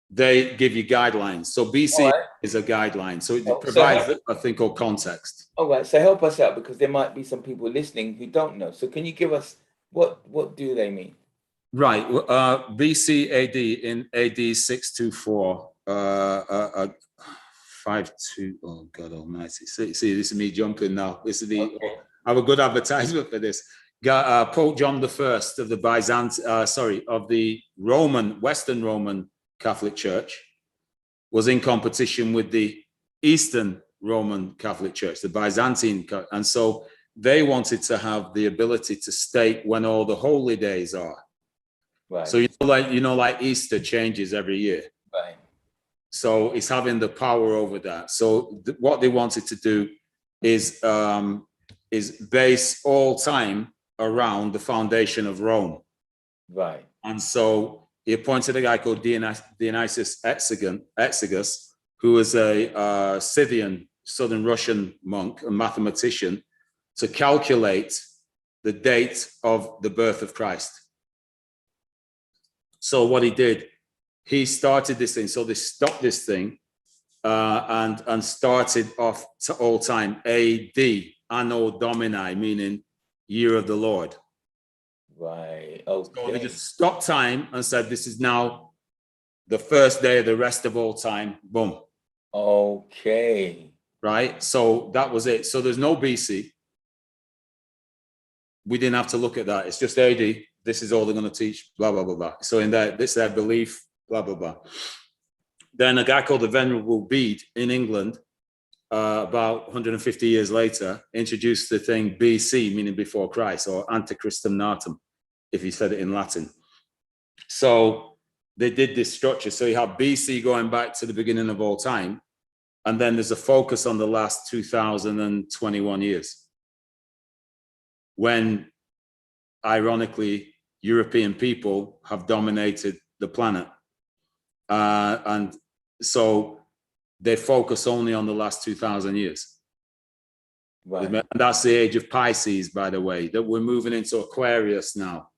They give you guidelines. So BC is a guideline. So it provides a thing called context. All right. So help us out, because there might be some people listening who don't know. So can you give us what do they mean? Right. BC AD in AD 624. 52. Oh God Almighty! See, this is me jumping now. This is the. Okay. I have a good advertisement for this. Pope John I of the of the Western Roman Catholic Church was in competition with the Eastern Roman Catholic Church, the Byzantine, and so they wanted to have the ability to state when all the holy days are. Right. So like Easter changes every year. Right. So it's having the power over that. So what they wanted to do is base all time around the foundation of Rome. Right. And so he appointed a guy called Dionysius Exiguus, who was a Scythian, southern Russian monk, a mathematician, to calculate the date of the birth of Christ. So what he did, he started this thing. So they stopped this thing and started off to all time AD, Anno Domini, meaning year of the Lord. Right. Okay. So they just stopped time and said, this is now the first day of the rest of all time. Boom. Okay. Right. So that was it. So there's no BC. We didn't have to look at that. It's just AD. This is all they're going to teach, blah, blah, blah, blah. So in that, this is their belief, blah, blah, blah. Then a guy called the Venerable Bede in England, about 150 years later, introduced the thing BC, meaning before Christ, or ante Christum natum, if he said it in Latin. So they did this structure. So you have BC going back to the beginning of all time, and then there's a focus on the last 2021 years, when, ironically, European people have dominated the planet. And so they focus only on the last 2,000 years. Right. And that's the age of Pisces, by the way, that we're moving into Aquarius now,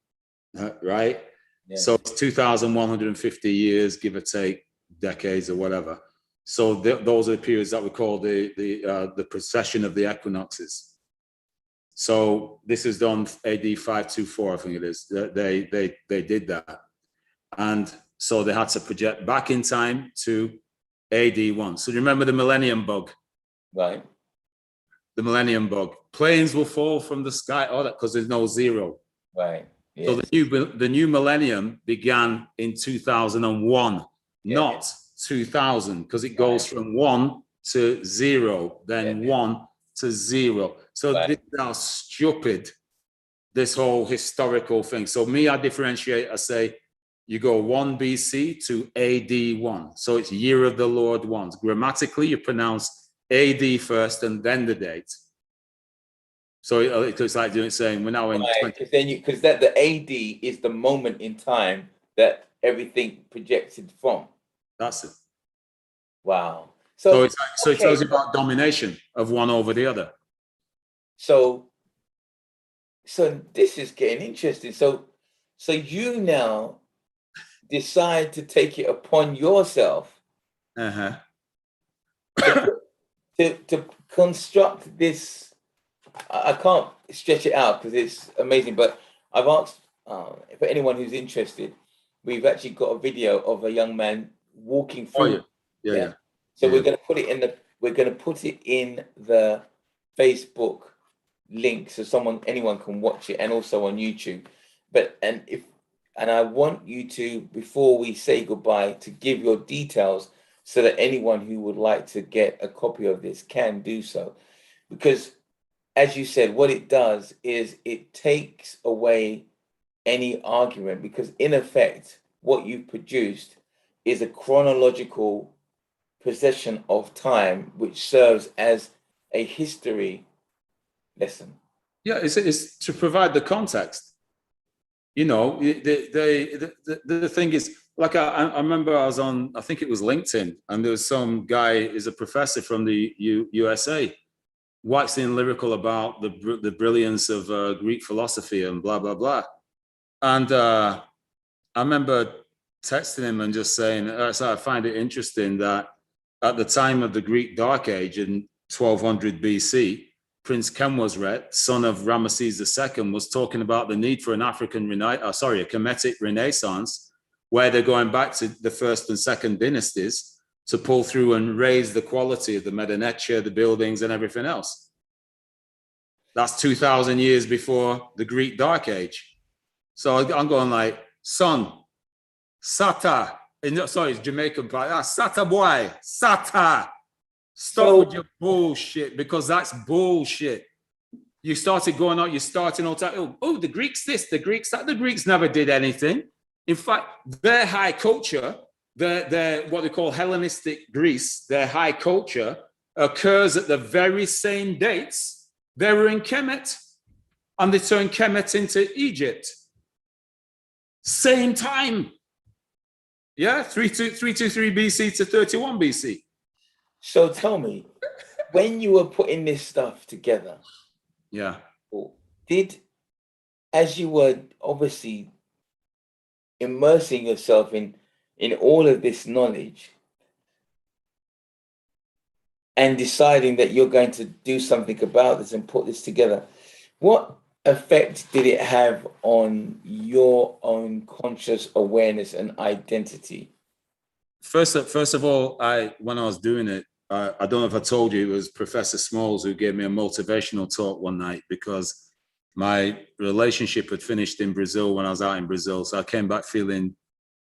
right? Yes. So it's 2,150 years, give or take, decades or whatever. So those are the periods that we call the precession of the equinoxes. So this is done AD 524, I think it is. They did that. And so they had to project back in time to AD 1. So remember the millennium bug? Right. The millennium bug. Planes will fall from the sky, all that, because there's no zero. Right. Yes. So the new millennium began in 2001, not 2000, because it goes from 1 to 0, then 1 to 0. So this is how stupid this whole historical thing. So me, I differentiate, I say, you go 1 BC to AD 1. So it's year of the Lord 1. Grammatically, you pronounce AD first and then the date. So it's like saying we're now in right, because that the AD is the moment in time that everything projected from. That's it. Wow. So it's like, so it tells you about domination of one over the other. So this is getting interesting. So you now decide to take it upon yourself Uh-huh. to construct this. I can't stretch it out because it's amazing, but I've asked for anyone who's interested. We've actually got a video of a young man walking through. Yeah. So we're going to put it in the Facebook link so anyone can watch it, and also on YouTube. And I want you to, before we say goodbye, to give your details so that anyone who would like to get a copy of this can do so, because, as you said, what it does is it takes away any argument, because in effect, what you've produced is a chronological possession of time, which serves as a history lesson. Yeah, it's to provide the context. You know, the thing is, like I remember I was on, I think it was LinkedIn, and there was some guy, is a professor from the USA, waxing lyrical about the brilliance of Greek philosophy and blah, blah, blah. And I remember texting him and just saying, so I find it interesting that at the time of the Greek Dark Age in 1200 BC, Prince Kenwosret, son of Ramesses II, was talking about the need for an a Kemetic Renaissance, where they're going back to the first and second dynasties to pull through and raise the quality of the Medinetia, the buildings, and everything else. That's 2,000 years before the Greek Dark Age. So I'm going like, son, Sata, sorry, it's Jamaican, Sata boy, Sata. Stop with your bullshit, because that's bullshit. You started going out, you're starting all time. Oh, the Greeks this, the Greeks that. The Greeks never did anything. In fact, their high culture, their what they call Hellenistic Greece, their high culture occurs at the very same dates. They were in Kemet, and they turned Kemet into Egypt. Same time. Yeah, 323 BC to 31 BC. So tell me, when you were putting this stuff together, as you were obviously immersing yourself in all of this knowledge and deciding that you're going to do something about this and put this together, what effect did it have on your own conscious awareness and identity? First of all, when I was doing it, I don't know if I told you, it was Professor Smalls who gave me a motivational talk one night, because my relationship had finished in Brazil when I was out in Brazil. So I came back feeling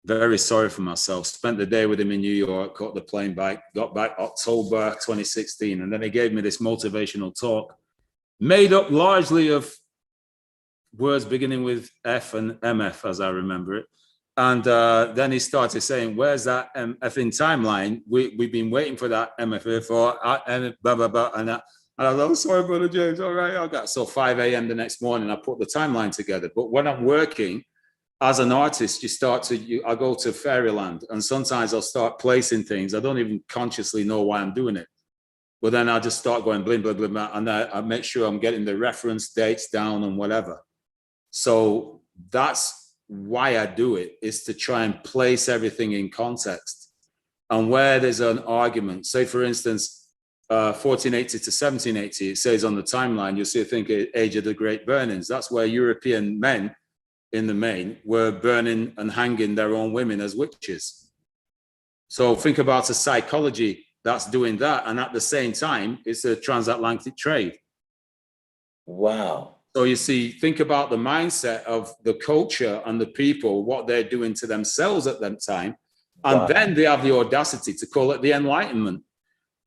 very sorry for myself, spent the day with him in New York, caught the plane back, got back October 2016. And then he gave me this motivational talk made up largely of words beginning with F and MF, as I remember it. And then he started saying, where's that effing timeline? We've been waiting for that MFA for, and blah, blah, blah. And I was like, oh, sorry, Brother James. All right, I got. So 5 a.m. the next morning, I put the timeline together. But when I'm working as an artist, I go to fairyland, and sometimes I'll start placing things. I don't even consciously know why I'm doing it. But then I just start going blah, blah, blah, blah. And I make sure I'm getting the reference dates down and whatever. So that's why I do it, is to try and place everything in context. And where there's an argument, say for instance, 1480 to 1780, it says on the timeline, you'll see a thing, Age of the Great Burnings. That's where European men in the main were burning and hanging their own women as witches. So think about a psychology that's doing that. And at the same time, it's a transatlantic trade. Wow. So you see, think about the mindset of the culture and the people, what they're doing to themselves at that time. And then they have the audacity to call it the Enlightenment.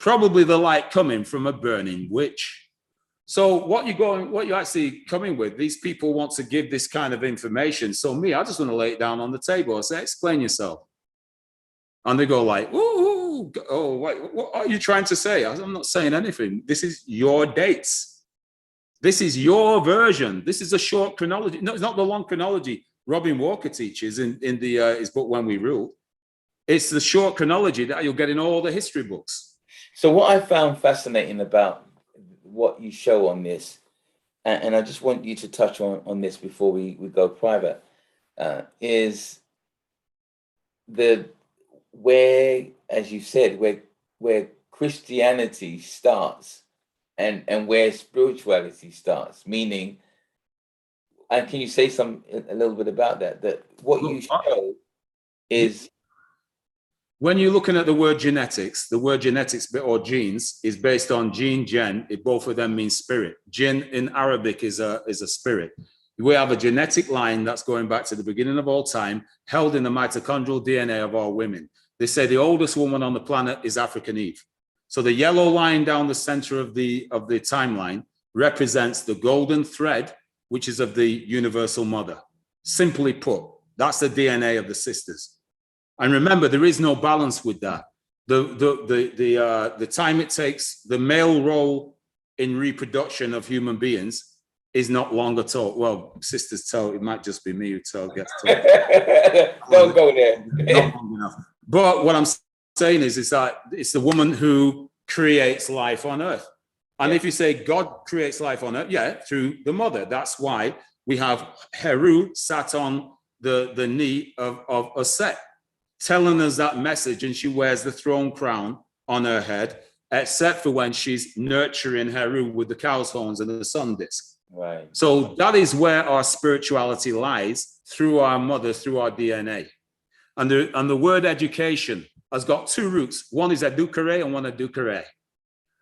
Probably the light coming from a burning witch. So what you're actually coming with, these people want to give this kind of information. So I just want to lay it down on the table. I say, explain yourself. And they go like, ooh, oh, what are you trying to say? I'm not saying anything. This is your dates. This is your version. This is a short chronology. No, it's not the long chronology Robin Walker teaches in his book, When We Rule. It's the short chronology that you'll get in all the history books. So what I found fascinating about what you show on this, and I just want you to touch on this before we go private, is where, as you said, where Christianity starts and where spirituality starts, meaning, and can you say a little bit about that? That what you show is, when you're looking at the word genetics or genes is based on gen. Both of them mean spirit. Jinn in Arabic is a spirit. We have a genetic line that's going back to the beginning of all time, held in the mitochondrial DNA of all women. They say the oldest woman on the planet is African Eve. So the yellow line down the center of the timeline represents the golden thread, which is of the universal mother. Simply put, that's the DNA of the sisters. And remember, there is no balance with that. The time it takes, the male role in reproduction of human beings is not long at all. Well, sisters tell, it might just be me who gets told. Don't go there. Not long enough. But what I'm saying is that it's the woman who creates life on earth. And if you say God creates life on earth, through the mother. That's why we have Heru sat on the knee of Set, telling us that message, and she wears the throne crown on her head, except for when she's nurturing Heru with the cow's horns and the sun disk. Right. So that is where our spirituality lies, through our mother, through our DNA. And the word education has got two roots. One is edukere and one edukere.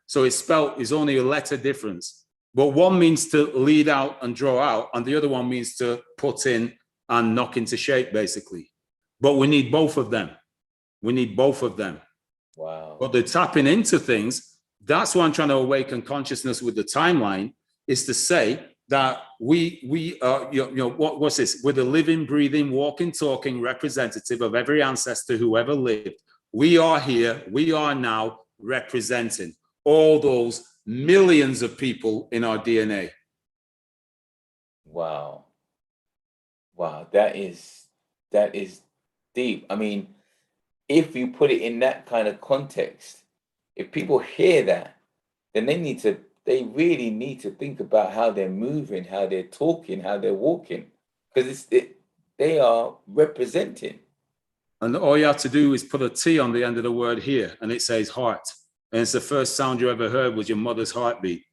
So it's spelled, is only a letter difference. But one means to lead out and draw out, and the other one means to put in and knock into shape, basically. But we need both of them. We need both of them. Wow. But the tapping into things, that's why I'm trying to awaken consciousness with the timeline, is to say that we are, what's this? We're the living, breathing, walking, talking representative of every ancestor who ever lived. We are here, we are now representing all those millions of people in our DNA. Wow. Wow, that is deep. I mean, if you put it in that kind of context, if people hear that, then they really need to think about how they're moving, how they're talking, how they're walking, because they are representing. And all you have to do is put a T on the end of the word here, and it says heart. And it's the first sound you ever heard was your mother's heartbeat.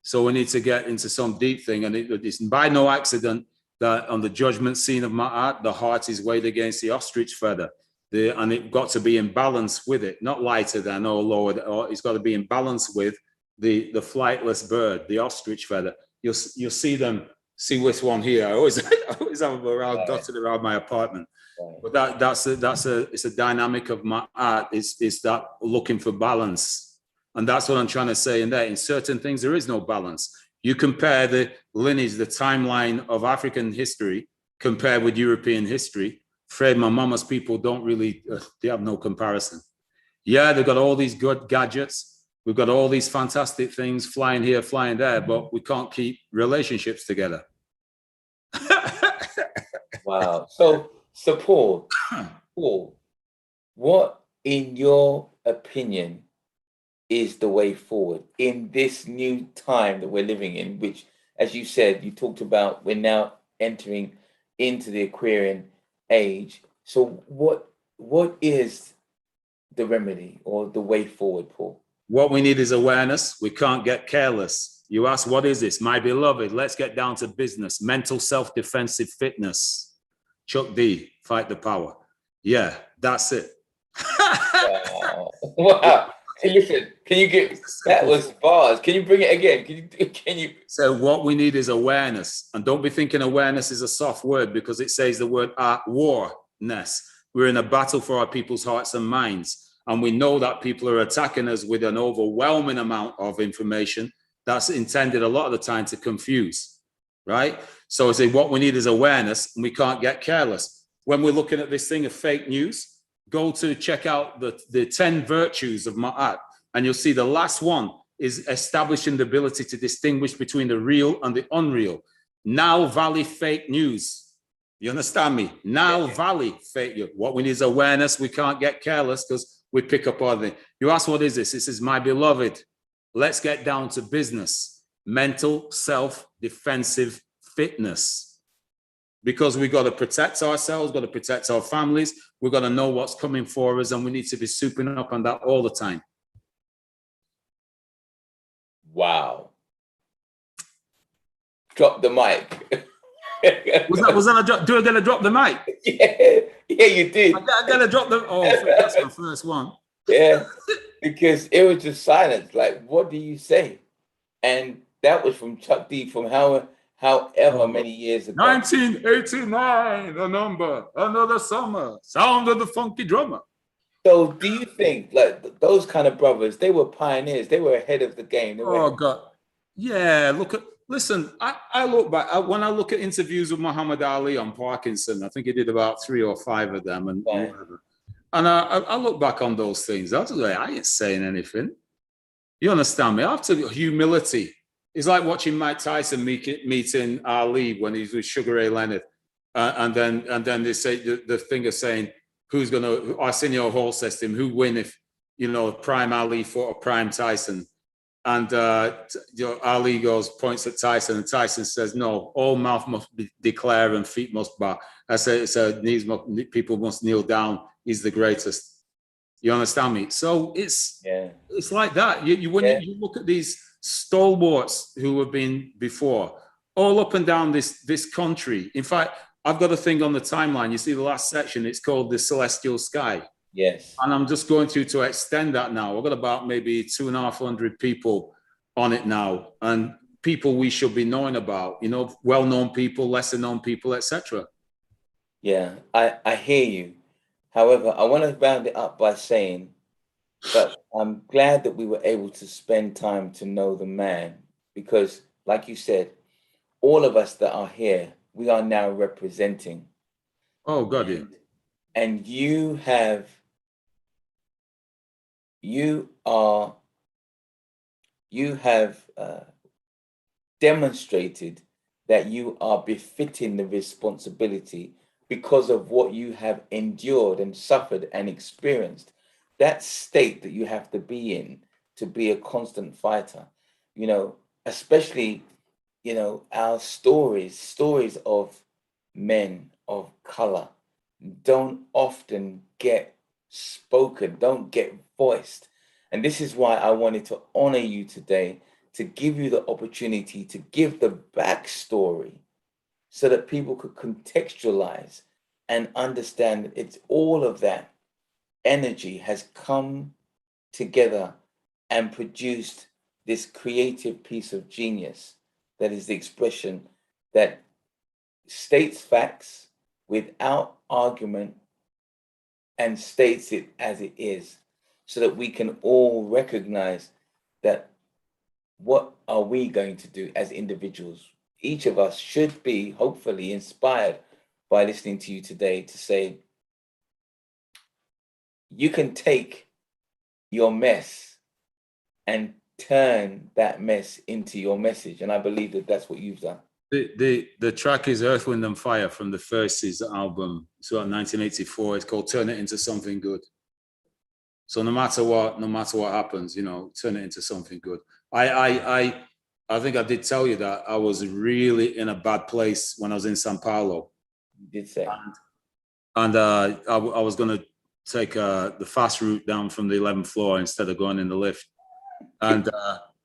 So we need to get into some deep thing, and it's by no accident that on the judgment scene of Ma'at, the heart is weighed against the ostrich feather. And it got to be in balance with it, not lighter than or lower, or it's got to be in balance with the flightless bird, the ostrich feather. You'll see this one here. I always have them around, dotted around my apartment. But it's a dynamic of my art. It's that looking for balance. And that's what I'm trying to say in there. In certain things, there is no balance. You compare the lineage, the timeline of African history compared with European history. Afraid my mama's people don't really, they have no comparison. Yeah, they've got all these good gadgets. We've got all these fantastic things flying here, flying there, but we can't keep relationships together. Wow. So Paul, what, in your opinion, is the way forward in this new time that we're living in, which, as you said, you talked about, we're now entering into the Aquarian age. So what is the remedy or the way forward, Paul? What we need is awareness. We can't get careless. You ask, what is this? My beloved, let's get down to business. Mental self-defensive fitness. Chuck D, fight the power. Yeah, that's it. Wow. Hey, listen, can you get, that was bars. Can you bring it again? Can you? So what we need is awareness. And don't be thinking awareness is a soft word, because it says the word warness. We're in a battle for our people's hearts and minds. And we know that people are attacking us with an overwhelming amount of information. that's intended a lot of the time to confuse, right? So I say what we need is awareness, and we can't get careless. When we're looking at this thing of fake news, go to check out the 10 virtues of Ma'at, and you'll see the last one is establishing the ability to distinguish between the real and the unreal. Now Valley fake news. You understand me? Now Valley fake news. What we need is awareness. We can't get careless because we pick up other things. You ask, what is this? This is my beloved. Let's get down to business. Mental self-defensive fitness. Because we've got to protect ourselves, got to protect our families. We've got to know what's coming for us, and we need to be souping up on that all the time. Wow. Drop the mic. was that a drop? Do I get to drop the mic? Yeah, you did. I got to drop the. Oh, that's my first one. Yeah, because it was just silence. Like, what do you say? And that was from Chuck D. From however many years ago. 1989, a number, another summer, sound of the funky drummer. So, do you think like those kind of brothers? They were pioneers. They were ahead of the game. Oh God, yeah. Listen. I look back when I look at interviews with Muhammad Ali on Parkinson. I think he did about 3 or 5 of them, and whatever. And I look back on those things. I was like, I ain't saying anything. You understand me? After humility, it's like watching Mike Tyson meeting Ali when he's with Sugar Ray Leonard, and then they say the thing of saying who's gonna Arsenio Hall says to him, who win if Prime Ali fought a Prime Tyson, and Ali points at Tyson, and Tyson says, no, all mouth must declare and feet must bow. I say people must kneel down. He's the greatest. You understand me? So it's like that. When you look at these stalwarts who have been before, all up and down this country. In fact, I've got a thing on the timeline. You see the last section, it's called The Celestial Sky. Yes. And I'm just going to extend that now. I've got about maybe 250 people on it now, and people we should be knowing about, well-known people, lesser-known people, etc. Yeah, I hear you. However, I want to round it up by saying that I'm glad that we were able to spend time to know the man, because, like you said, all of us that are here, we are now representing. Oh, God, yeah. And you have demonstrated that you are befitting the responsibility because of what you have endured and suffered and experienced. That state that you have to be in to be a constant fighter, especially, our stories of men of color don't often get spoken, don't get voiced. And this is why I wanted to honor you today, to give you the opportunity to give the backstory so that people could contextualize and understand that it's all of that energy has come together and produced this creative piece of genius that is the expression that states facts without argument and states it as it is, so that we can all recognize that what are we going to do as individuals? Each of us should be hopefully inspired by listening to you today to say, you can take your mess and turn that mess into your message. And I believe that that's what you've done. The track is Earth, Wind and Fire from the Firsts album. It's about 1984. It's called Turn It Into Something Good. So no matter what happens, turn it into something good. I think I did tell you that I was really in a bad place when I was in Sao Paulo. You did say. And I was going to take the fast route down from the 11th floor instead of going in the lift. And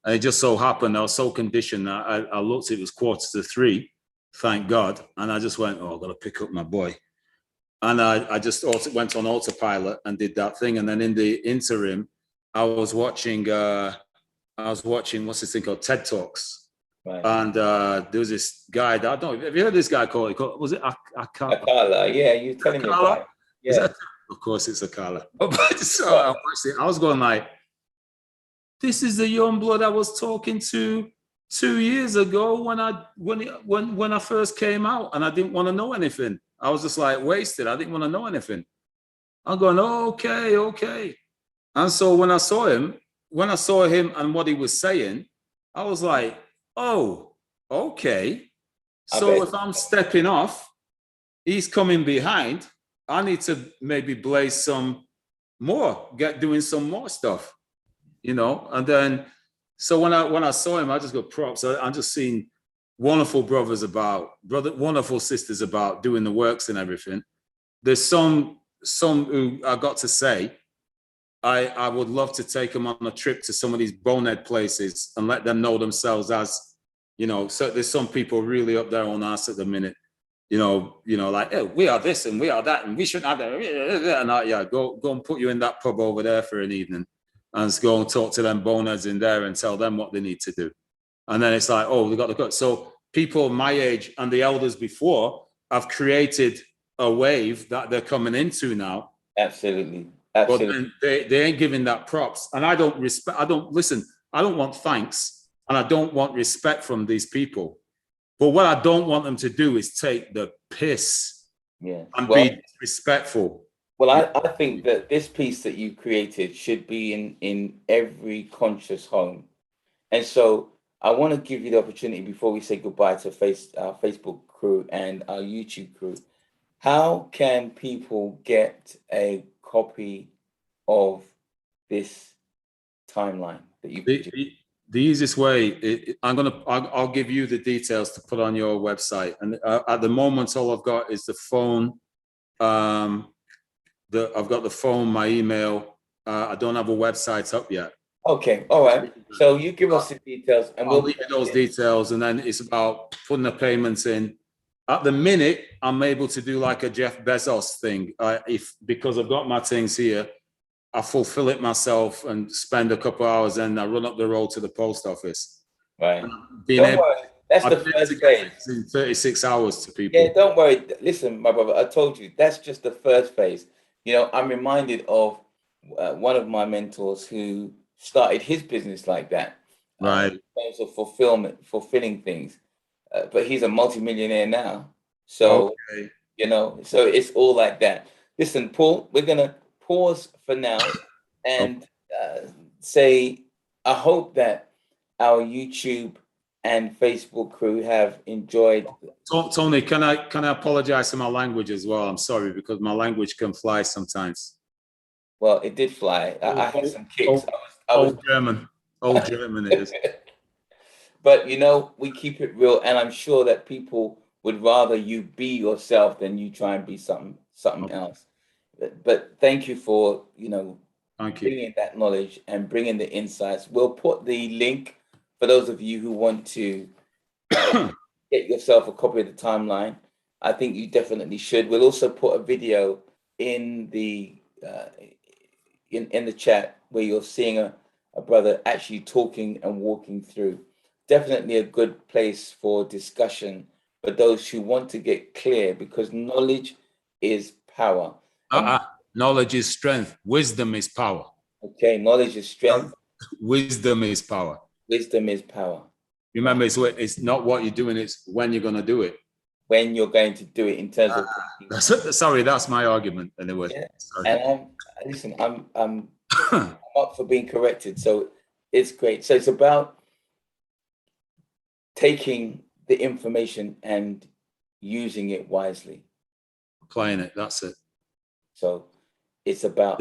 it just so happened, I was so conditioned. I looked, it was 2:45, thank God. And I just went, I've got to pick up my boy. And I just went on autopilot and did that thing. And then in the interim, I was watching, what's this thing called? TED Talks. Right. And there was this guy, I don't know, have you heard this guy called, was it Akala? Yeah, you're telling me about it. Yeah. Of course it's Akala. So I was going like, this is the young blood I was talking to 2 years ago when I first came out, and I didn't want to know anything. I was just like wasted. I didn't want to know anything. I'm going, okay, okay. And so when I saw him and what he was saying, I was like, oh, okay. So if I'm stepping off, he's coming behind. I need to maybe blaze some more, doing some more stuff, And then, so when I saw him, I just got props. I'm just seeing wonderful wonderful sisters about doing the works and everything. There's some who I got to say, I would love to take them on a trip to some of these bonehead places and let them know themselves as, so there's some people really up there on us at the minute, like, hey, we are this and we are that and we shouldn't have that. And go and put you in that pub over there for an evening and just go and talk to them boneheads in there and tell them what they need to do. And then it's like, oh, they got the cut. So people my age and the elders before have created a wave that they're coming into now. Absolutely. But then they ain't giving that props. And I don't want thanks and I don't want respect from these people. But what I don't want them to do is take the piss and be disrespectful. Well, I think that this piece that you created should be in every conscious home. And so I want to give you the opportunity before we say goodbye to our Facebook crew and our YouTube crew. How can people get a copy of this timeline that you produced? The easiest way, I'll give you the details to put on your website. And at the moment, all I've got is the phone. I've got the phone, my email. I don't have a website up yet. Okay, all right. So you give us the details, and I'll leave you those details, and then it's about putting the payments in. At the minute, I'm able to do like a Jeff Bezos thing. Because I've got my things here, I fulfill it myself and spend a couple of hours, and I run up the road to the post office. Right. Don't worry. That's the first phase. In 36 hours to people. Yeah, don't worry. Listen, my brother, I told you, that's just the first phase. I'm reminded of one of my mentors who started his business like that. Right. In terms of fulfilling things. But he's a multimillionaire now. So, okay. So it's all like that. Listen, Paul, we're going to pause for now and say, I hope that our YouTube and Facebook crew have enjoyed. Tony, can I apologize for my language as well? I'm sorry, because my language can fly sometimes. Well, it did fly. I had some kicks. Old German it is. But we keep it real, and I'm sure that people would rather you be yourself than you try and be something else. But thank you for bringing that knowledge and bringing the insights. We'll put the link for those of you who want to get yourself a copy of the timeline. I think you definitely should. We'll also put a video in the in the chat where you're seeing a brother actually talking and walking through. Definitely a good place for discussion for those who want to get clear, because knowledge is power. Knowledge is strength. Wisdom is power. Okay, knowledge is strength. Wisdom is power. Wisdom is power. Remember, it's not what you're doing, it's when you're going to do it. When you're going to do it in terms of... Sorry, that's my argument anyway. Yeah. And I'm up for being corrected, so it's great. So it's about taking the information and using it wisely. Applying it, that's it. So it's about...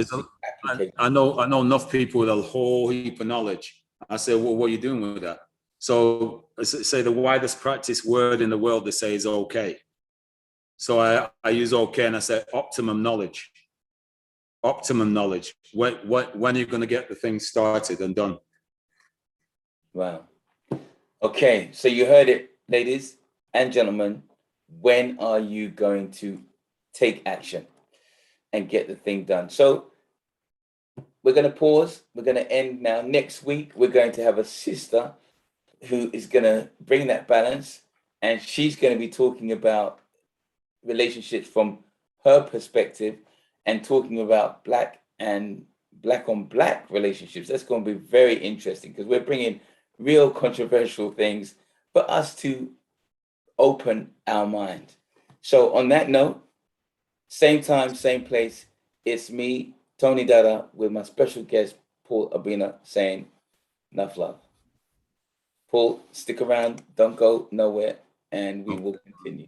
I know enough people with a whole heap of knowledge. I say, well, what are you doing with that? So say the widest practice word in the world, they say, is okay. So I use okay, and I say optimum knowledge. Optimum knowledge. When are you going to get the thing started and done? Wow. Okay, so you heard it, ladies and gentlemen. When are you going to take action and get the thing done? So we're going to pause. We're going to end now. Next week, we're going to have a sister who is going to bring that balance, and she's going to be talking about relationships from her perspective and talking about Black and black on black relationships. That's going to be very interesting because we're bringing real controversial things for us to open our mind. So on that note, same time, same place. It's me, Tony Dada, with my special guest, Paul Abina, saying enough love. Paul, stick around, don't go nowhere, and we will continue.